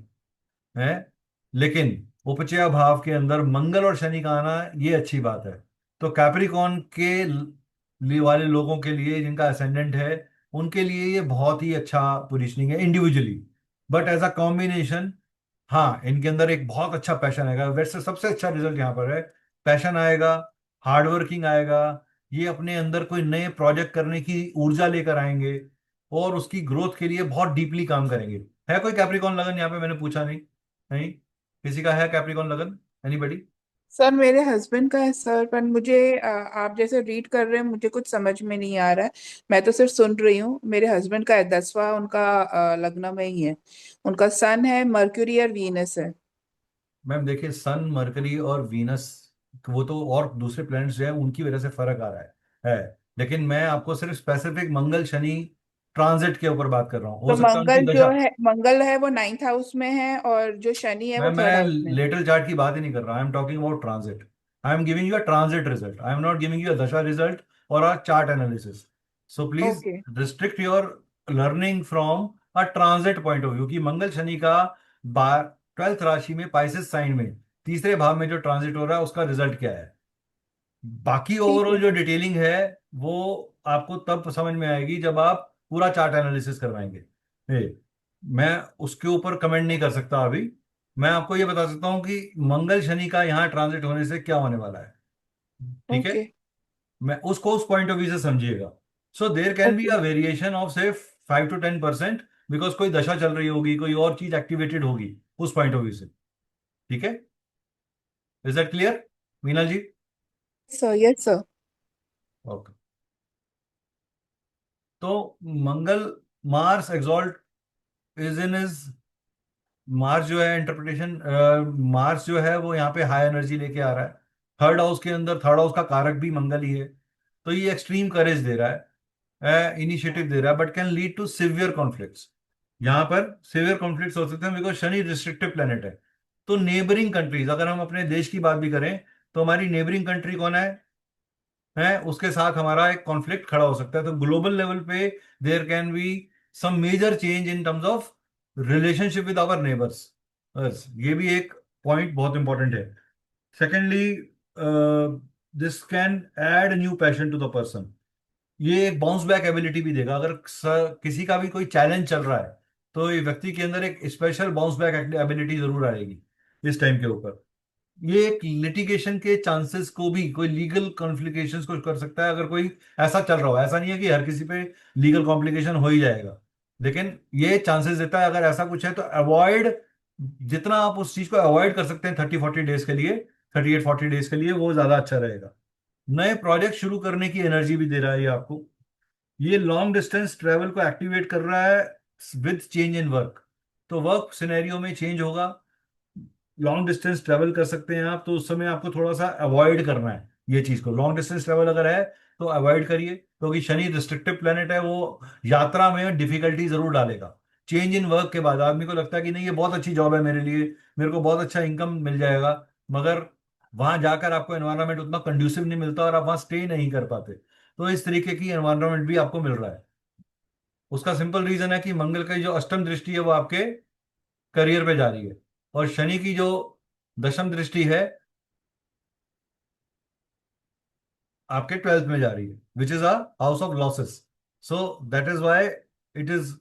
है। लेकिन उपचय भाव के अंदर मंगल और शनि का आना ये अच्छी बात है। तो कैप्रिकॉन के वाले लोगों के लिए जिनका असेंडेंट है, उनके लिए ये बहुत ही अच्छा पोजीशनिंग है individually. But as a combination, हाँ, इनके अंदर एक बहुत अच्छा पैशन आएगा। वैसे सबसे अच्छा रिजल्ट यहाँ पर है, पैशन आएगा, हार्डवर्किंग आएगा। ये अपने अंदर कोई नए प्रोजेक्ट करने की ऊर्जा लेकर आएंगे, और उसकी ग्रोथ के लिए बहुत डीपली काम करेंगे। है कोई कैप्रिकॉन लगन यहाँ पे? मैंने पूछा नहीं। नहीं, किसी का है कैप्रिकॉन लगन? एनीबडी? सर मेरे हस्बैंड का है सर, पर मुझे आप जैसे रीड कर रहे हैं मुझे कुछ समझ में नहीं आ रहा है। मैं तो सिर्फ सुन रही हूँ। मेरे हस्बैंड का है 10वां, उनका लग्न में ही है। उनका सन है मर्क्यूरी और वीनस है। मैम देखिए, सन, मरकरी और वीनस, वो तो और दूसरे प्लैनेट्स जो है उनकी वजह से फर्क आ रहा है। लेकिन मैं आपको सिर्फ स्पेसिफिक मंगल शनि ट्रांजिट के ऊपर बात कर रहा हूँ। हो तो सकता है उनकी दशा। मंगल है वो 9th हाउस में है, और जो शनि है वो मैं 3rd हाउस में है। लेटल चार्ट की बात ही नहीं कर रहा। I am talking about transit. I am giving you a transit result, I am not giving you अ दशा रिजल्ट और अ chart analysis. So please okay. Restrict your learning from a transit point of view कि मंगल शनि का 12th राशि में Pisces sign में तीसरे भाव में जो ट्रांजिट हो रहा है उसका रिजल्ट क्या है। बाकी ठीक ओवरऑल है। जो डिटेलिंग है वो आपको तब समझ में आएगी जब आप पूरा चार्ट एनालिसिस करवाएंगे। मैं उसके ऊपर कमेंट नहीं कर सकता अभी। मैं आपको ये बता सकता हूँ कि मंगल शनि का यहाँ ट्रांजिट होने से क्या होने वाला है। ठीक है, ओके। मैं उसको उस पॉइंट ऑफ व्यू से समझिएगा। So there can be okay. A variation of से 5 to 10%, बिकॉज कोई दशा चल रही होगी, कोई और चीज एक्टिवेटेड होगी उस पॉइंट ऑफ व्यू से। ठीक है, is that clear Meena ji? Sir, yes sir. Okay. तो Mangal, Mars exalt is in is, Mars जो है इंटरप्रिटेशन, मार्स जो है वो यहाँ पे हाई एनर्जी लेके आ रहा है। थर्ड हाउस के अंदर, थर्ड हाउस का कारक भी मंगल ही है। तो ये एक्सट्रीम करेज दे रहा है, इनिशिएटिव दे रहा है, but can lead to severe conflicts. यहाँ पर सिवियर कॉन्फ्लिक्ट्स हो सकते हैं बिकॉज शनि रिस्ट्रिक्टिव प्लेनेट है। तो नेबरिंग कंट्रीज, अगर हम अपने देश की बात भी करें तो हमारी नेबरिंग कंट्री कौन है, उसके साथ हमारा एक कॉन्फ्लिक्ट खड़ा हो सकता है। तो ग्लोबल लेवल पे there can be some major change in terms of relationship with our neighbours. ये भी एक पॉइंट बहुत इंपॉर्टेंट है। Secondly, this can add new passion to the person. ये एक बाउंस बैक एबिलिटी भी देगा। अगर किसी का भी कोई चैलेंज चल रहा है तो ये व्यक्ति के अंदर एक स्पेशल बाउंस बैक एबिलिटी जरूर आएगी इस टाइम के ऊपर। ये एक लिटिगेशन के चांसेस को भी, कोई लीगल कॉम्प्लिकेशंस को कर सकता है अगर कोई ऐसा चल रहा हो। ऐसा नहीं है कि हर किसी पे लीगल कॉम्प्लिकेशन हो ही जाएगा, लेकिन ये चांसेस देता है अगर ऐसा कुछ है तो अवॉइड, जितना आप उस चीज को अवॉइड कर सकते हैं 30-40 डेज के लिए, 38-40 डेज के लिए, वो ज्यादा अच्छा रहेगा। नए प्रोजेक्ट शुरू करने की एनर्जी भी दे रहा है ये आपको। ये लॉन्ग डिस्टेंस ट्रेवल को एक्टिवेट कर रहा है विद चेंज इन वर्क। तो वर्क सिनेरियो में चेंज होगा, लॉन्ग डिस्टेंस ट्रेवल कर सकते हैं आप, तो उस समय आपको थोड़ा सा अवॉइड करना है ये चीज को। लॉन्ग डिस्टेंस ट्रेवल अगर है तो अवॉइड करिए, क्योंकि शनि रिस्ट्रिक्टिव प्लेनेट है, वो यात्रा में डिफिकल्टी जरूर डालेगा। चेंज इन वर्क के बाद आदमी को लगता है कि नहीं ये बहुत अच्छी जॉब है मेरे लिए, मेरे को बहुत अच्छा इनकम मिल जाएगा, मगर वहां जाकर आपको एनवायरनमेंट उतना कंड्यूसिव नहीं मिलता और आप वहां स्टे नहीं कर पाते। तो इस तरीके की एनवायरनमेंट भी आपको मिल रहा है। उसका सिंपल रीजन है कि मंगल की जो अष्टम दृष्टि है वो आपके करियर पे जा रही है, और शनि की जो दशम दृष्टि है आपके 12th में जा रही है, which is a house of losses. So that is why it is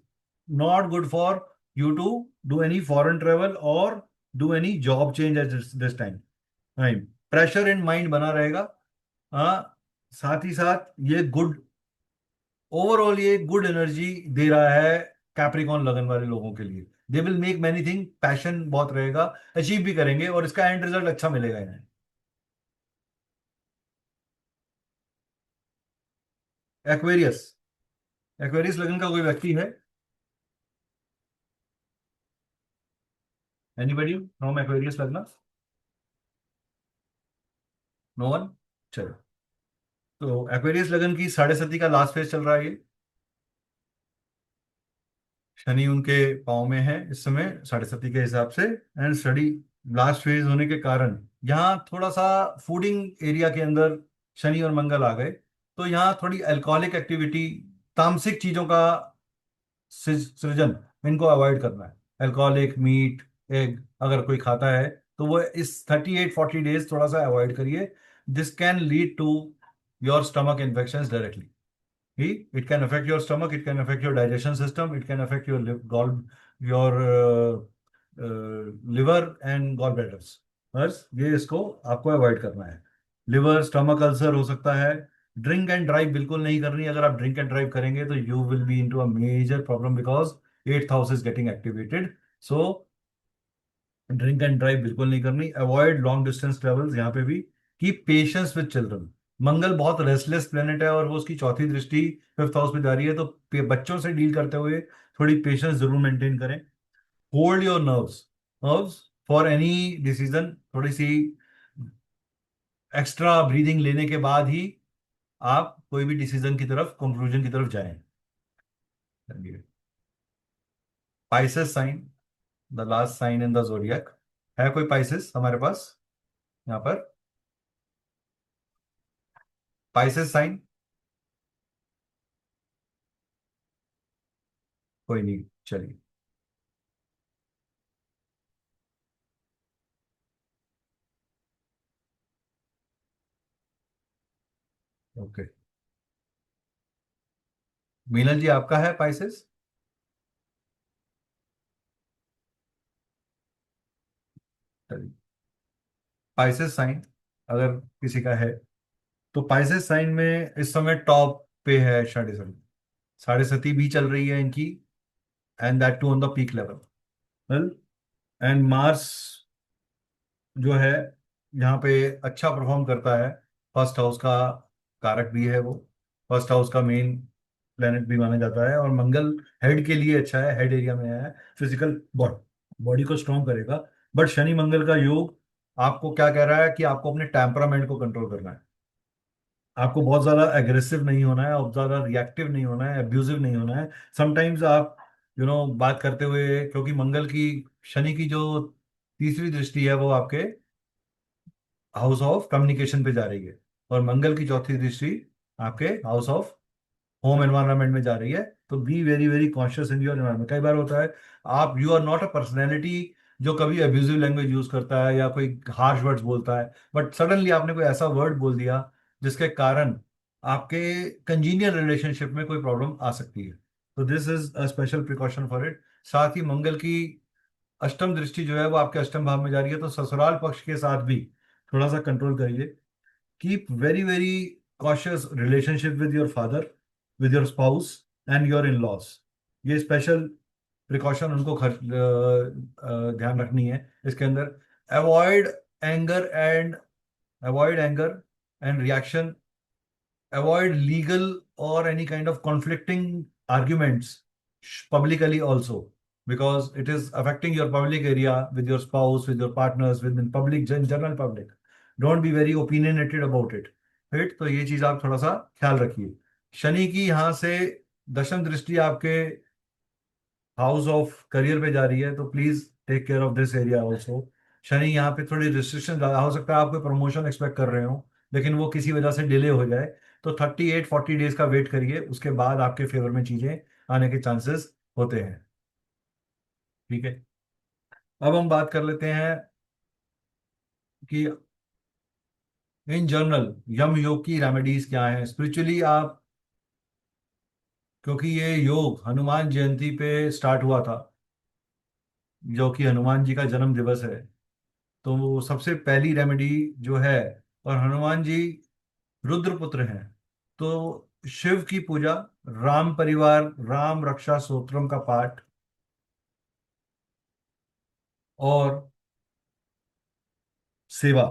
not good for you to do any foreign travel और do any job change at this time. Time pressure in mind बना रहेगा। साथ ही साथ ये good, overall ये good energy दे रहा है कैप्रिकॉन लगन वाले लोगों के लिए। They will make many thing, passion बहुत रहेगा, अचीव भी करेंगे और इसका एंड रिजल्ट अच्छा मिलेगा इन्हें। एक्वेरियस, एक्वेरियस लगन का कोई व्यक्ति है? एनीबडी फ्रॉम एक्वेरियस लगना? No one. चलो, तो एक्वेरियस लगन की साढ़े सती का लास्ट फेज चल रहा है ये। शनि उनके पाँव में है इस समय साढ़े सती के हिसाब से, एंड स्टडी लास्ट फेज होने के कारण यहाँ थोड़ा सा फूडिंग एरिया के अंदर शनि और मंगल आ गए। तो यहाँ थोड़ी अल्कोहलिक एक्टिविटी, तामसिक चीजों का सृजन, इनको अवॉइड करना है। अल्कोहलिक मीट, एग अगर कोई खाता है तो वो इस 38-40 डेज थोड़ा सा अवॉइड करिए। This can lead to your stomach infection directly. It can affect your stomach, it can affect your digestion system, it can affect your liver and gallbladders। बस ये इसको आपको अवॉइड करना है। लिवर स्टमक अल्सर हो सकता है। ड्रिंक एंड ड्राइव बिल्कुल नहीं करनी। अगर आप ड्रिंक एंड ड्राइव करेंगे तो you will be into a major problem, because 8th house is getting activated. So drink and drive बिल्कुल नहीं करनी। अवॉइड लॉन्ग डिस्टेंस ट्रेवल्स यहाँ पे भी। Keep patience with children. Mangal बहुत रेस्टलेस प्लेनेट है और वो उसकी चौथी दृष्टि 5th हाउस पे जा रही है, तो बच्चों से डील करते हुए थोड़ी पेशेंस जरूर मेंटेन करें। Hold your nerves, nerves for any decision. थोड़ी सी एक्स्ट्रा ब्रीदिंग लेने के बाद ही आप कोई भी डिसीजन की तरफ, कंक्लूजन की तरफ जाएं। Pisces sign, the last sign in the zodiac. है कोई पाइसेस हमारे पास यहाँ पर? पाइसेस साइन कोई नहीं, चलिए। ओके, मीनल जी आपका है पाइसेस? पाइसेस साइन अगर किसी का है तो पाइसेस साइन में इस समय टॉप पे है साढ़े सती। साढ़े सती भी चल रही है इनकी, and that too on the peak level. Well, and Mars जो है यहाँ पे अच्छा परफॉर्म करता है। फर्स्ट हाउस का कारक भी है वो, फर्स्ट हाउस का मेन प्लेनेट भी माना जाता है। और मंगल हेड के लिए अच्छा है, हेड एरिया में है, फिजिकल बॉडी को स्ट्रॉन्ग करेगा। बट शनि मंगल का योग आपको क्या कह रहा है कि आपको अपने टेम्परामेंट को कंट्रोल करना है। आपको बहुत ज्यादा एग्रेसिव नहीं होना है, और ज्यादा रिएक्टिव नहीं होना है, अब्यूजिव नहीं होना है। समटाइम्स आप बात करते हुए, क्योंकि मंगल की, शनि की जो तीसरी दृष्टि है वो आपके हाउस ऑफ कम्युनिकेशन पे जा रही है, और मंगल की चौथी दृष्टि आपके हाउस ऑफ होम एनवायरनमेंट में जा रही है। तो be very very conscious in your environment. कई बार होता है आप, you are not a personality जो कभी अब्यूजिव लैंग्वेज यूज करता है या कोई हार्श वर्ड्स बोलता है, बट सडनली आपने कोई ऐसा वर्ड बोल दिया जिसके कारण आपके कंजीनियल रिलेशनशिप में कोई प्रॉब्लम आ सकती है। तो this is a special precaution for it. साथ ही मंगल की अष्टम दृष्टि जो है वो आपके अष्टम भाव में जा रही है, तो ससुराल पक्ष के साथ भी थोड़ा सा कंट्रोल करिए। Keep very very cautious relationship with your father, with your spouse and your in-laws। ये स्पेशल प्रिकॉशन उनको ध्यान रखनी है इसके अंदर। Avoid anger and avoid anger and reaction. avoid legal or any kind of conflicting arguments publicly also, because it is affecting your public area with your spouse, with your partners, with in public, general public। Don't be very opinionated about it। Right, तो ये चीज आप थोड़ा सा ख्याल रखिए। शनि की यहाँ से दशम दृष्टि आपके हाउस ऑफ करियर पे जा रही है, तो please take care of this area also. Shani यहाँ पे थोड़ी रिस्ट्रिक्शन ज्यादा हो सकता है, आप कोई प्रमोशन एक्सपेक्ट कर रहे हो लेकिन वो किसी वजह से डिले हो जाए, तो 38-40 डेज का वेट करिए, उसके बाद आपके फेवर में चीजें आने के चांसेस होते हैं। ठीक है, अब हम बात कर लेते हैं कि इन जनरल यम योग की रेमेडीज क्या हैं स्पिरिचुअली। आप, क्योंकि ये योग हनुमान जयंती पे स्टार्ट हुआ था, जो कि हनुमान जी का जन्म दिवस है, तो वो सबसे पहली रेमेडी जो है, और हनुमान जी रुद्रपुत्र हैं, तो शिव की पूजा, राम परिवार, राम रक्षा स्तोत्रम का पाठ, और सेवा,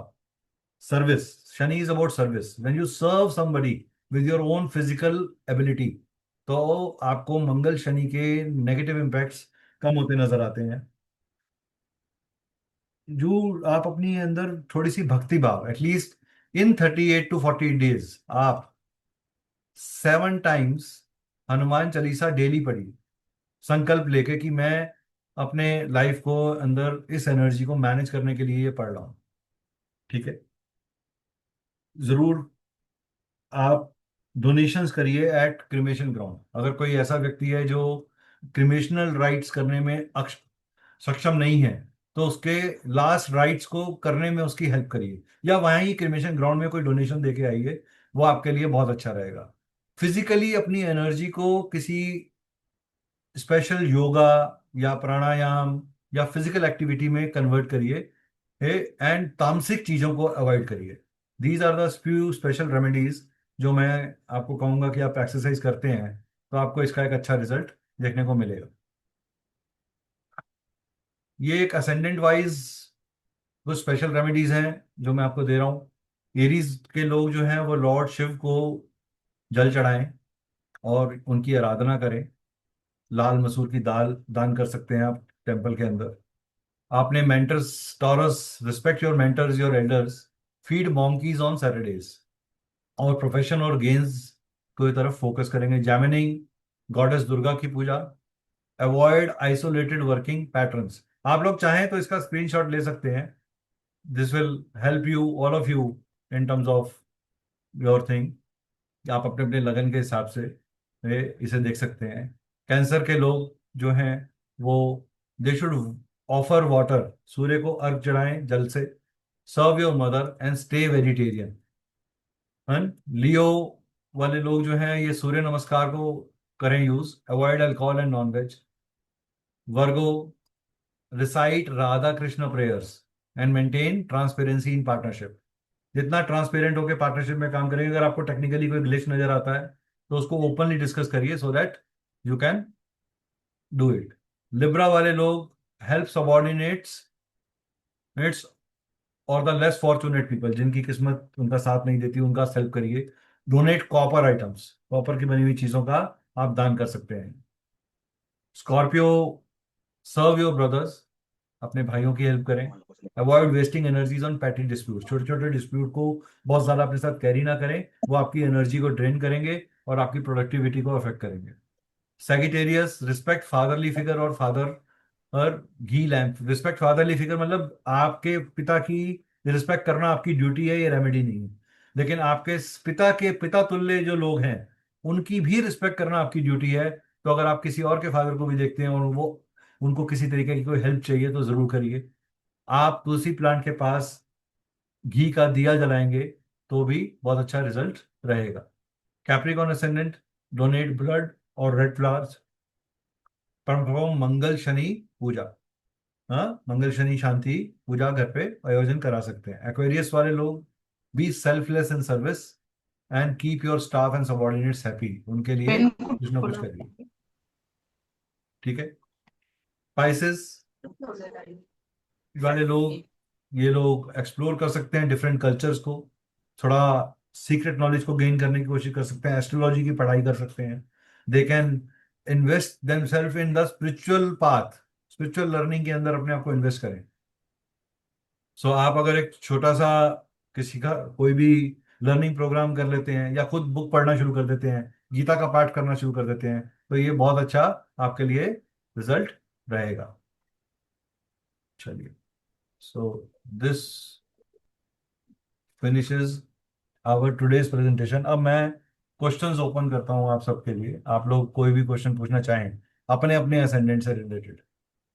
service. Shani is about service. When you serve somebody with your own physical ability, तो आपको मंगल शनि के नेगेटिव इम्पैक्ट्स कम होते नजर आते हैं। जो आप अपनी अंदर थोड़ी सी भक्ति भाव, एटलीस्ट इन 38 to 40 डेज आप 7 टाइम्स हनुमान चालीसा डेली पढ़िए, संकल्प लेके कि मैं अपने लाइफ को अंदर इस एनर्जी को मैनेज करने के लिए ये पढ़ रहा हूं। ठीक है, जरूर आप डोनेशंस करिए एट क्रिमेशन ग्राउंड। अगर कोई ऐसा व्यक्ति है जो क्रिमेशनल राइट्स करने में सक्षम नहीं है, तो उसके लास्ट राइट्स को करने में उसकी हेल्प करिए, या वहीं क्रिमेशन ग्राउंड में कोई डोनेशन देके आइए, वो आपके लिए बहुत अच्छा रहेगा। फिजिकली अपनी एनर्जी को किसी स्पेशल योगा या प्राणायाम या फिजिकल एक्टिविटी में कन्वर्ट करिए, एंड तामसिक चीजों को अवॉइड करिए। These are the few special remedies जो मैं आपको कहूंगा कि आप एक्सरसाइज करते हैं तो आपको इसका एक अच्छा रिजल्ट देखने को मिलेगा। ये एक असेंडेंट वाइज कुछ स्पेशल रेमेडीज हैं जो मैं आपको दे रहा हूँ। एरीज के लोग जो हैं वो लॉर्ड शिव को जल चढ़ाएं और उनकी आराधना करें। लाल मसूर की दाल दान कर सकते हैं आप टेम्पल के अंदर। आपने mentors, Taurus, respect your mentors, your elders, feed monkeys on Saturdays, और प्रोफेशन और गेम्स की तरफ फोकस करेंगे। जैमिनिंग, गॉडेस दुर्गा की पूजा। Avoid isolated working patterns. आप लोग चाहें तो इसका स्क्रीनशॉट ले सकते हैं। This will help you, all of you, in terms of your thing. आप अपने अपने लगन के हिसाब से इसे देख सकते हैं। कैंसर के लोग जो हैं वो, they should offer water, Surya को अर्घ चढ़ाएं जल से। Serve your mother and stay vegetarian. Leo वाले लोग जो हैं ये सूर्य नमस्कार को करें use, avoid alcohol and non veg. Virgo, recite Radha Krishna prayers and maintain transparency in partnership. जितना ट्रांसपेरेंट होकर पार्टनरशिप में काम करेंगे, अगर आपको टेक्निकली कोई ग्लिच नजर आता है तो उसको ओपनली डिस्कस करिए so that you can do it. Libra वाले लोग, हेल्प सबॉर्डिनेट्स इट्स और द लेस फॉर्चुनेट पीपल, जिनकी किस्मत उनका साथ नहीं देती, उनका हेल्प करिए। डोनेट कॉपर आइटम्स, कॉपर की बनी हुई चीजों का आप दान कर सकते हैं। स्कॉर्पियो, सर्व योर ब्रदर्स, अपने भाइयों की हेल्प करें। Avoid wasting energies on petty dispute, छोटे छोटे डिस्प्यूट को बहुत ज्यादा अपने साथ कैरी ना करें, वो आपकी एनर्जी को ड्रेन करेंगे और आपकी प्रोडक्टिविटी को अफेक्ट करेंगे। सैगिटेरियस, रिस्पेक्ट फादरली फिगर और फादर और घी लैम्प। रिस्पेक्ट फादरली फिगर मतलब आपके पिता की रिस्पेक्ट करना आपकी ड्यूटी है, ये रेमेडी नहीं है। लेकिन आपके पिता के पिता तुल्य जो लोग हैं उनकी भी रिस्पेक्ट करना आपकी ड्यूटी है। तो अगर आप किसी और के फादर को भी देखते हैं और वो उनको किसी तरीके की कोई हेल्प चाहिए तो जरूर करिए। आप तुलसी प्लांट के पास घी का दिया जलाएंगे तो भी बहुत अच्छा रिजल्ट रहेगा। कैप्रिकॉन असेंडेंट, डोनेट ब्लड और रेड फ्लावर्स। परफॉर्म मंगल शनि पूजा, हाँ मंगल शनि शांति पूजा घर पे आयोजन करा सकते हैं। एक्वेरियस वाले लोग, B selfless in service and keep your staff and subordinates happy, उनके लिए कुछ ना कुछ करिए। ठीक है। स्पाइसेस वाले लोग, ये लोग एक्सप्लोर कर सकते हैं डिफरेंट कल्चर्स को, थोड़ा सीक्रेट नॉलेज को गेन करने की कोशिश कर सकते हैं, एस्ट्रोलॉजी की पढ़ाई कर सकते हैं। They can invest themselves in the spiritual path, spiritual learning के अंदर अपने आप को इन्वेस्ट करें। सो आप अगर एक छोटा सा किसी का कोई भी लर्निंग प्रोग्राम कर लेते हैं या खुद बुक पढ़ना शुरू कर देते हैं, गीता का पाठ करना शुरू कर देते हैं, तो ये बहुत अच्छा आपके लिए रिजल्ट रहेगा। चलिए, so this finishes our today's presentation. अब मैं क्वेश्चंस ओपन करता हूं आप सबके लिए, आप लोग कोई भी क्वेश्चन पूछना चाहें अपने अपने असेंडेंट से रिलेटेड,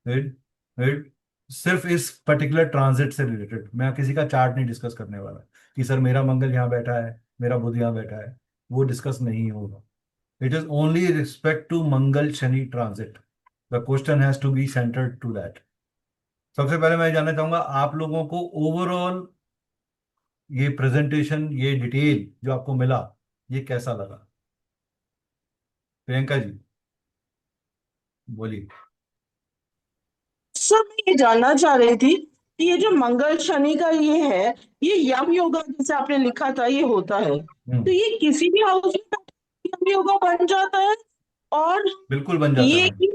राइट राइट, सिर्फ इस पर्टिकुलर ट्रांजिट से रिलेटेड। मैं किसी का चार्ट नहीं डिस्कस करने वाला कि सर मेरा मंगल यहाँ बैठा है, मेरा बुध यहाँ बैठा है, वो डिस्कस नहीं होगा। It is only respect to Mangal Shani transit, the question has to be centred to that. सबसे पहले मैं जानना चाहूंगा आप लोगों को ओवरऑल ये प्रेजेंटेशन, ये डिटेल जो आपको मिला, ये कैसा लगा? प्रियंका जी बोलिए। सर मैं ये जानना चाह रही थी कि ये जो मंगल शनि का ये है, ये यम योगा जैसे आपने लिखा था ये होता है, तो ये किसी भी हाउस में यम योगा बन जाता है? और बिल्कुल बन जाता ये है।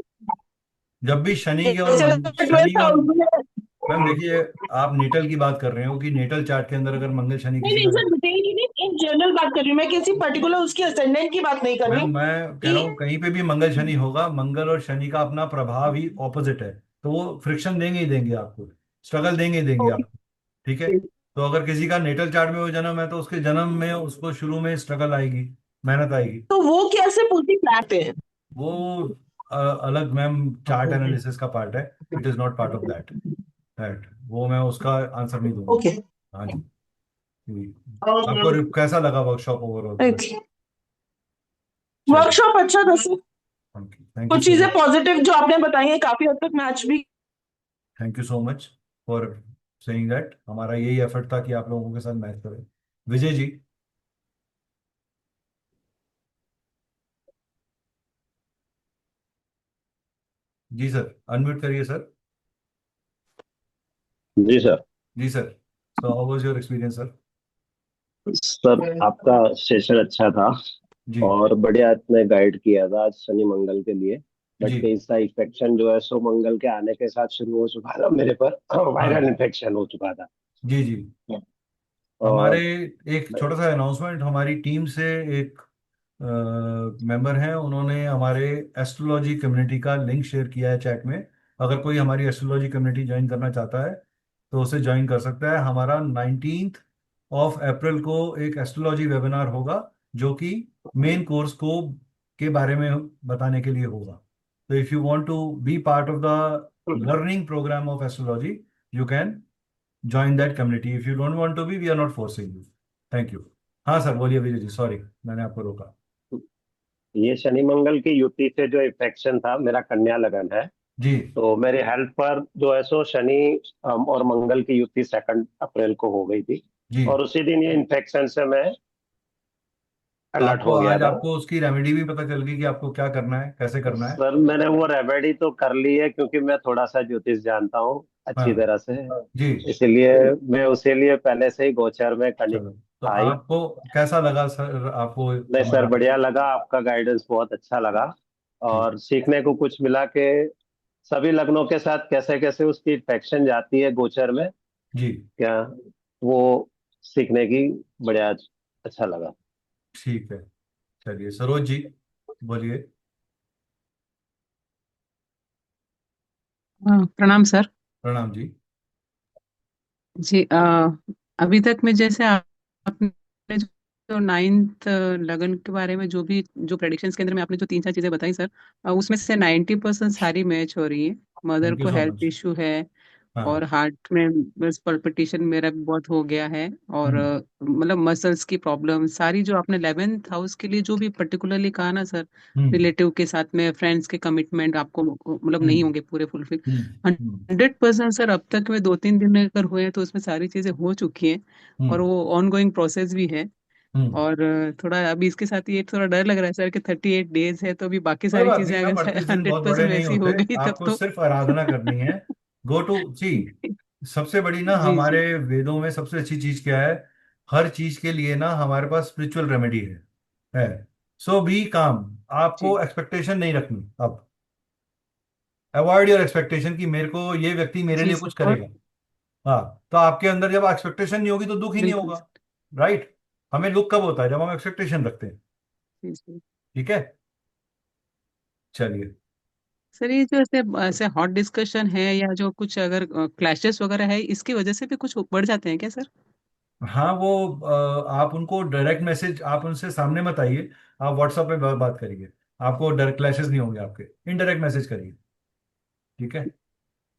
जब भी शनि और जैसे शनि 12th और हाउस में मैम देखिए, आप नेटल की बात कर रहे हो कि नेटल चार्ट के अंदर अगर मंगल शनि नहीं किसी नहीं का, सर, डिटेल की नहीं, इन जनरल बात कर रही हूँ मैं, किसी पर्टिकुलर उसकी असेंडेंट की बात नहीं कर रही मैम मैं कह कि रहा हूँ कहीं पे भी मंगल शनि होगा, मंगल और शनि का अपना प्रभाव ही ऑपोजिट है, तो वो फ्रिक्शन देंगे ही देंगे आपको, स्ट्रगल देंगे ही देंगे आपको। ठीक है। तो अगर किसी का नेटल चार्ट में वो जन्म है तो उसके जन्म में उसको शुरू में स्ट्रगल आएगी, मेहनत आएगी। तो वो कैसे पूरी करते हैं? वो अलग मैम चार्ट एनालिसिस का पार्ट है, it is not part of that, right, वो मैं उसका आंसर नहीं दूंगा। ओके हाँ जी। जी। आपको कैसा लगा वर्कशॉप ओवरऑल पूरा? ओके, चलिए, वर्कशॉप अच्छा था सर, थैंक यू कुछ सो चीजें मच, पॉजिटिव जो आपने बताई है काफी हद तक मैच भी। Thank you so much for saying that. हमारा यही एफर्ट था कि आप लोगों के साथ मैच करें। विजय जी। जी सर, अनम्यूट करिए सर। जी सर। जी sir, so how was your experience sir? Sir आपका सेशन अच्छा था जी और बढ़िया आपने गाइड किया था आज शनि मंगल के लिए। बट जी। इसका इन्फेक्शन जो है सो मंगल के आने के साथ शुरू हो चुका था मेरे पर, वायरल हाँ इन्फेक्शन हो चुका था। जी जी। हमारे और एक छोटा सा अनाउंसमेंट, हमारी टीम से एक मेंबर हैं, उन्होंने हमारे एस्ट्रोलॉजी कम्युनिटी का लिंक शेयर किया है चैट में। अगर कोई हमारी एस्ट्रोलॉजी कम्युनिटी ज्वाइन करना चाहता है तो उसे ज्वाइन कर सकता है। हमारा 19th ऑफ अप्रैल को एक एस्ट्रोलॉजी वेबिनार होगा जो कि मेन कोर्स को के बारे में बताने के लिए होगा। तो if you want to be part of the learning programme of astrology, you can join that community. If you don't want to be, we are not forcing you. Thank you. हाँ सर बोलिए Vijay ji, sorry मैंने आपको रोका। ये शनि मंगल की युति से जो इन्फेक्शन था, मेरा कन्या लगन है, जी तो मेरी हेल्थ पर जो है सो शनि और मंगल की युति 2 अप्रैल को हो गई थी, जी। और उसी दिन ये इन्फेक्शन से मैं तो अलर्ट आपको हो गया आज था। आपको उसकी रेमेडी भी पता चल गई कि आपको क्या करना है, कैसे करना है। सर मैंने वो रेमेडी तो कर ली है, क्योंकि मैं थोड़ा सा ज्योतिष जानता हूँ अच्छी हाँ तरह से, जी। इसलिए मैं उसी लिए पहले से ही गोचर में कनिक चलो, तो आई। आपको कैसा लगा सर, आपको नहीं सर, हमारा। बढ़िया लगा, आपका गाइडेंस बहुत अच्छा लगा, ठीक। और सीखने को कुछ मिला कि सभी लग्नों के साथ कैसे कैसे उसकी इन्फेक्शन जाती है गोचर में, जी क्या वो सीखने की बढ़िया अच्छा लगा। ठीक है। चलिए सरोज जी बोलिए। प्रणाम सर। प्रणाम जी। जी अभी तक में जैसे आपने जो 9th लगन के बारे में जो भी जो प्रेडिक्शंस के अंदर में आपने जो 3 4 चीजें बताई सर, उसमें से 90% सारी मैच हो रही है। मदर थैंक यू को सो हेल्थ मच। इशू है, और हाँ। हार्ट में बस पल्पिटेशन मेरा भी बहुत हो गया है, और हम्म मतलब मसल्स की प्रॉब्लम सारी जो आपने 11th हाउस के लिए जो भी पर्टिकुलरली कहा ना सर, हम्म रिलेटिव के साथ में फ्रेंड्स के कमिटमेंट आपको मतलब नहीं हम्म होंगे पूरे फुलफिल। हम्म 100% सर, अब तक में 2 3 दिन अगर हुए हैं तो उसमें सारी चीजें हो चुकी हैं, और हम्म वो ऑन गोइंग प्रोसेस भी है। हम्म। और थोड़ा अभी इसके साथ ये थोड़ा डर लग रहा है सर कि 38 डेज है, तो अभी बाकी कोई सारी बात नहीं चीजें मैम, अगर 38 दिन बहुत बड़े 100% नहीं वैसी होते। हो गई तब आपको तो। सिर्फ आराधना करनी है। गो टू सी। सबसे बड़ी ना जी हमारे जी वेदों में सबसे अच्छी चीज क्या है। हर चीज के लिए ना हमारे पास स्पिरिचुअल रेमेडी है। सो बी काम। जी आपको एक्सपेक्टेशन नहीं रखनी अब। अवॉइड योर एक्सपेक्टेशन कि मेरे को ये व्यक्ति मेरे जी लिए सर, कुछ और करेगा। हाँ, तो आपके अंदर जब एक्सपेक्टेशन नहीं होगी तो दुख ही नहीं बिल्कुल होगा। राइट। हमें दुख कब होता है, जब हम एक्सपेक्टेशन रखते हैं। जी जी। ठीक है। चलिए। सर ये जो ऐसे ऐसे हॉट डिस्कशन है या जो कुछ अगर क्लैशेस वगैरह है, इसकी वजह से भी कुछ बढ़ जाते हैं क्या सर? हाँ वो आप उनको डायरेक्ट मैसेज, आप उनसे सामने मत आइए। आप व्हाट्सएप पे बात करिए। आपको डायरेक्ट क्लैशेस नहीं होंगे आपके। इनडायरेक्ट मैसेज करिए। ठीक है। ओके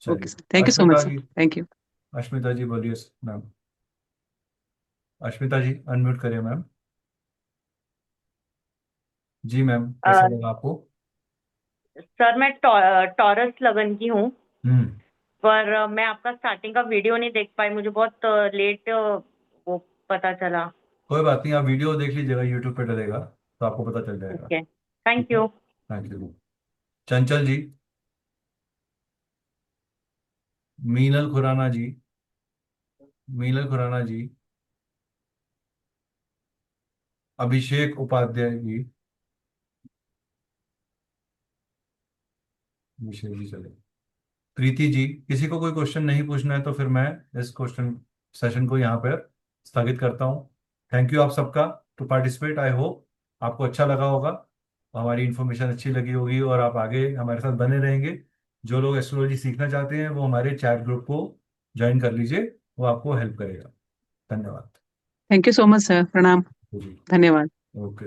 चलिए। Sir, thank you so much Ashmita sir, जी। Thank you. अश्मिता जी बोलिए। मैम। अश्मिता जी अनम्यूट करिए मैम। जी मैम, कैसा लगा आपको। सर मैं टॉरस लगन की हूँ, हम्म। पर मैं आपका स्टार्टिंग का वीडियो नहीं देख पाई, मुझे बहुत लेट वो पता चला। कोई बात नहीं, आप वीडियो देख लीजिएगा, यूट्यूब पे डलेगा तो आपको पता चल जाएगा। ओके, ठीक थैंक है। यू। Thank you. चंचल जी। मीनल खुराना जी। मीनल खुराना जी। अभिषेक उपाध्याय जी। अभिषेक जी चले। प्रीति जी। किसी को कोई क्वेश्चन नहीं पूछना है तो फिर मैं इस क्वेश्चन सेशन को यहाँ पर स्थगित करता हूँ। थैंक यू आप सबका टू पार्टिसिपेट। आई होप आपको अच्छा लगा होगा, हमारी इन्फॉर्मेशन अच्छी लगी होगी और आप आगे हमारे साथ बने रहेंगे। जो लोग एस्ट्रोलॉजी सीखना चाहते हैं वो हमारे चैट ग्रुप को ज्वाइन कर लीजिए, वो आपको हेल्प करेगा। धन्यवाद। Thank you so much sir, प्रणाम, जी। धन्यवाद। ओके।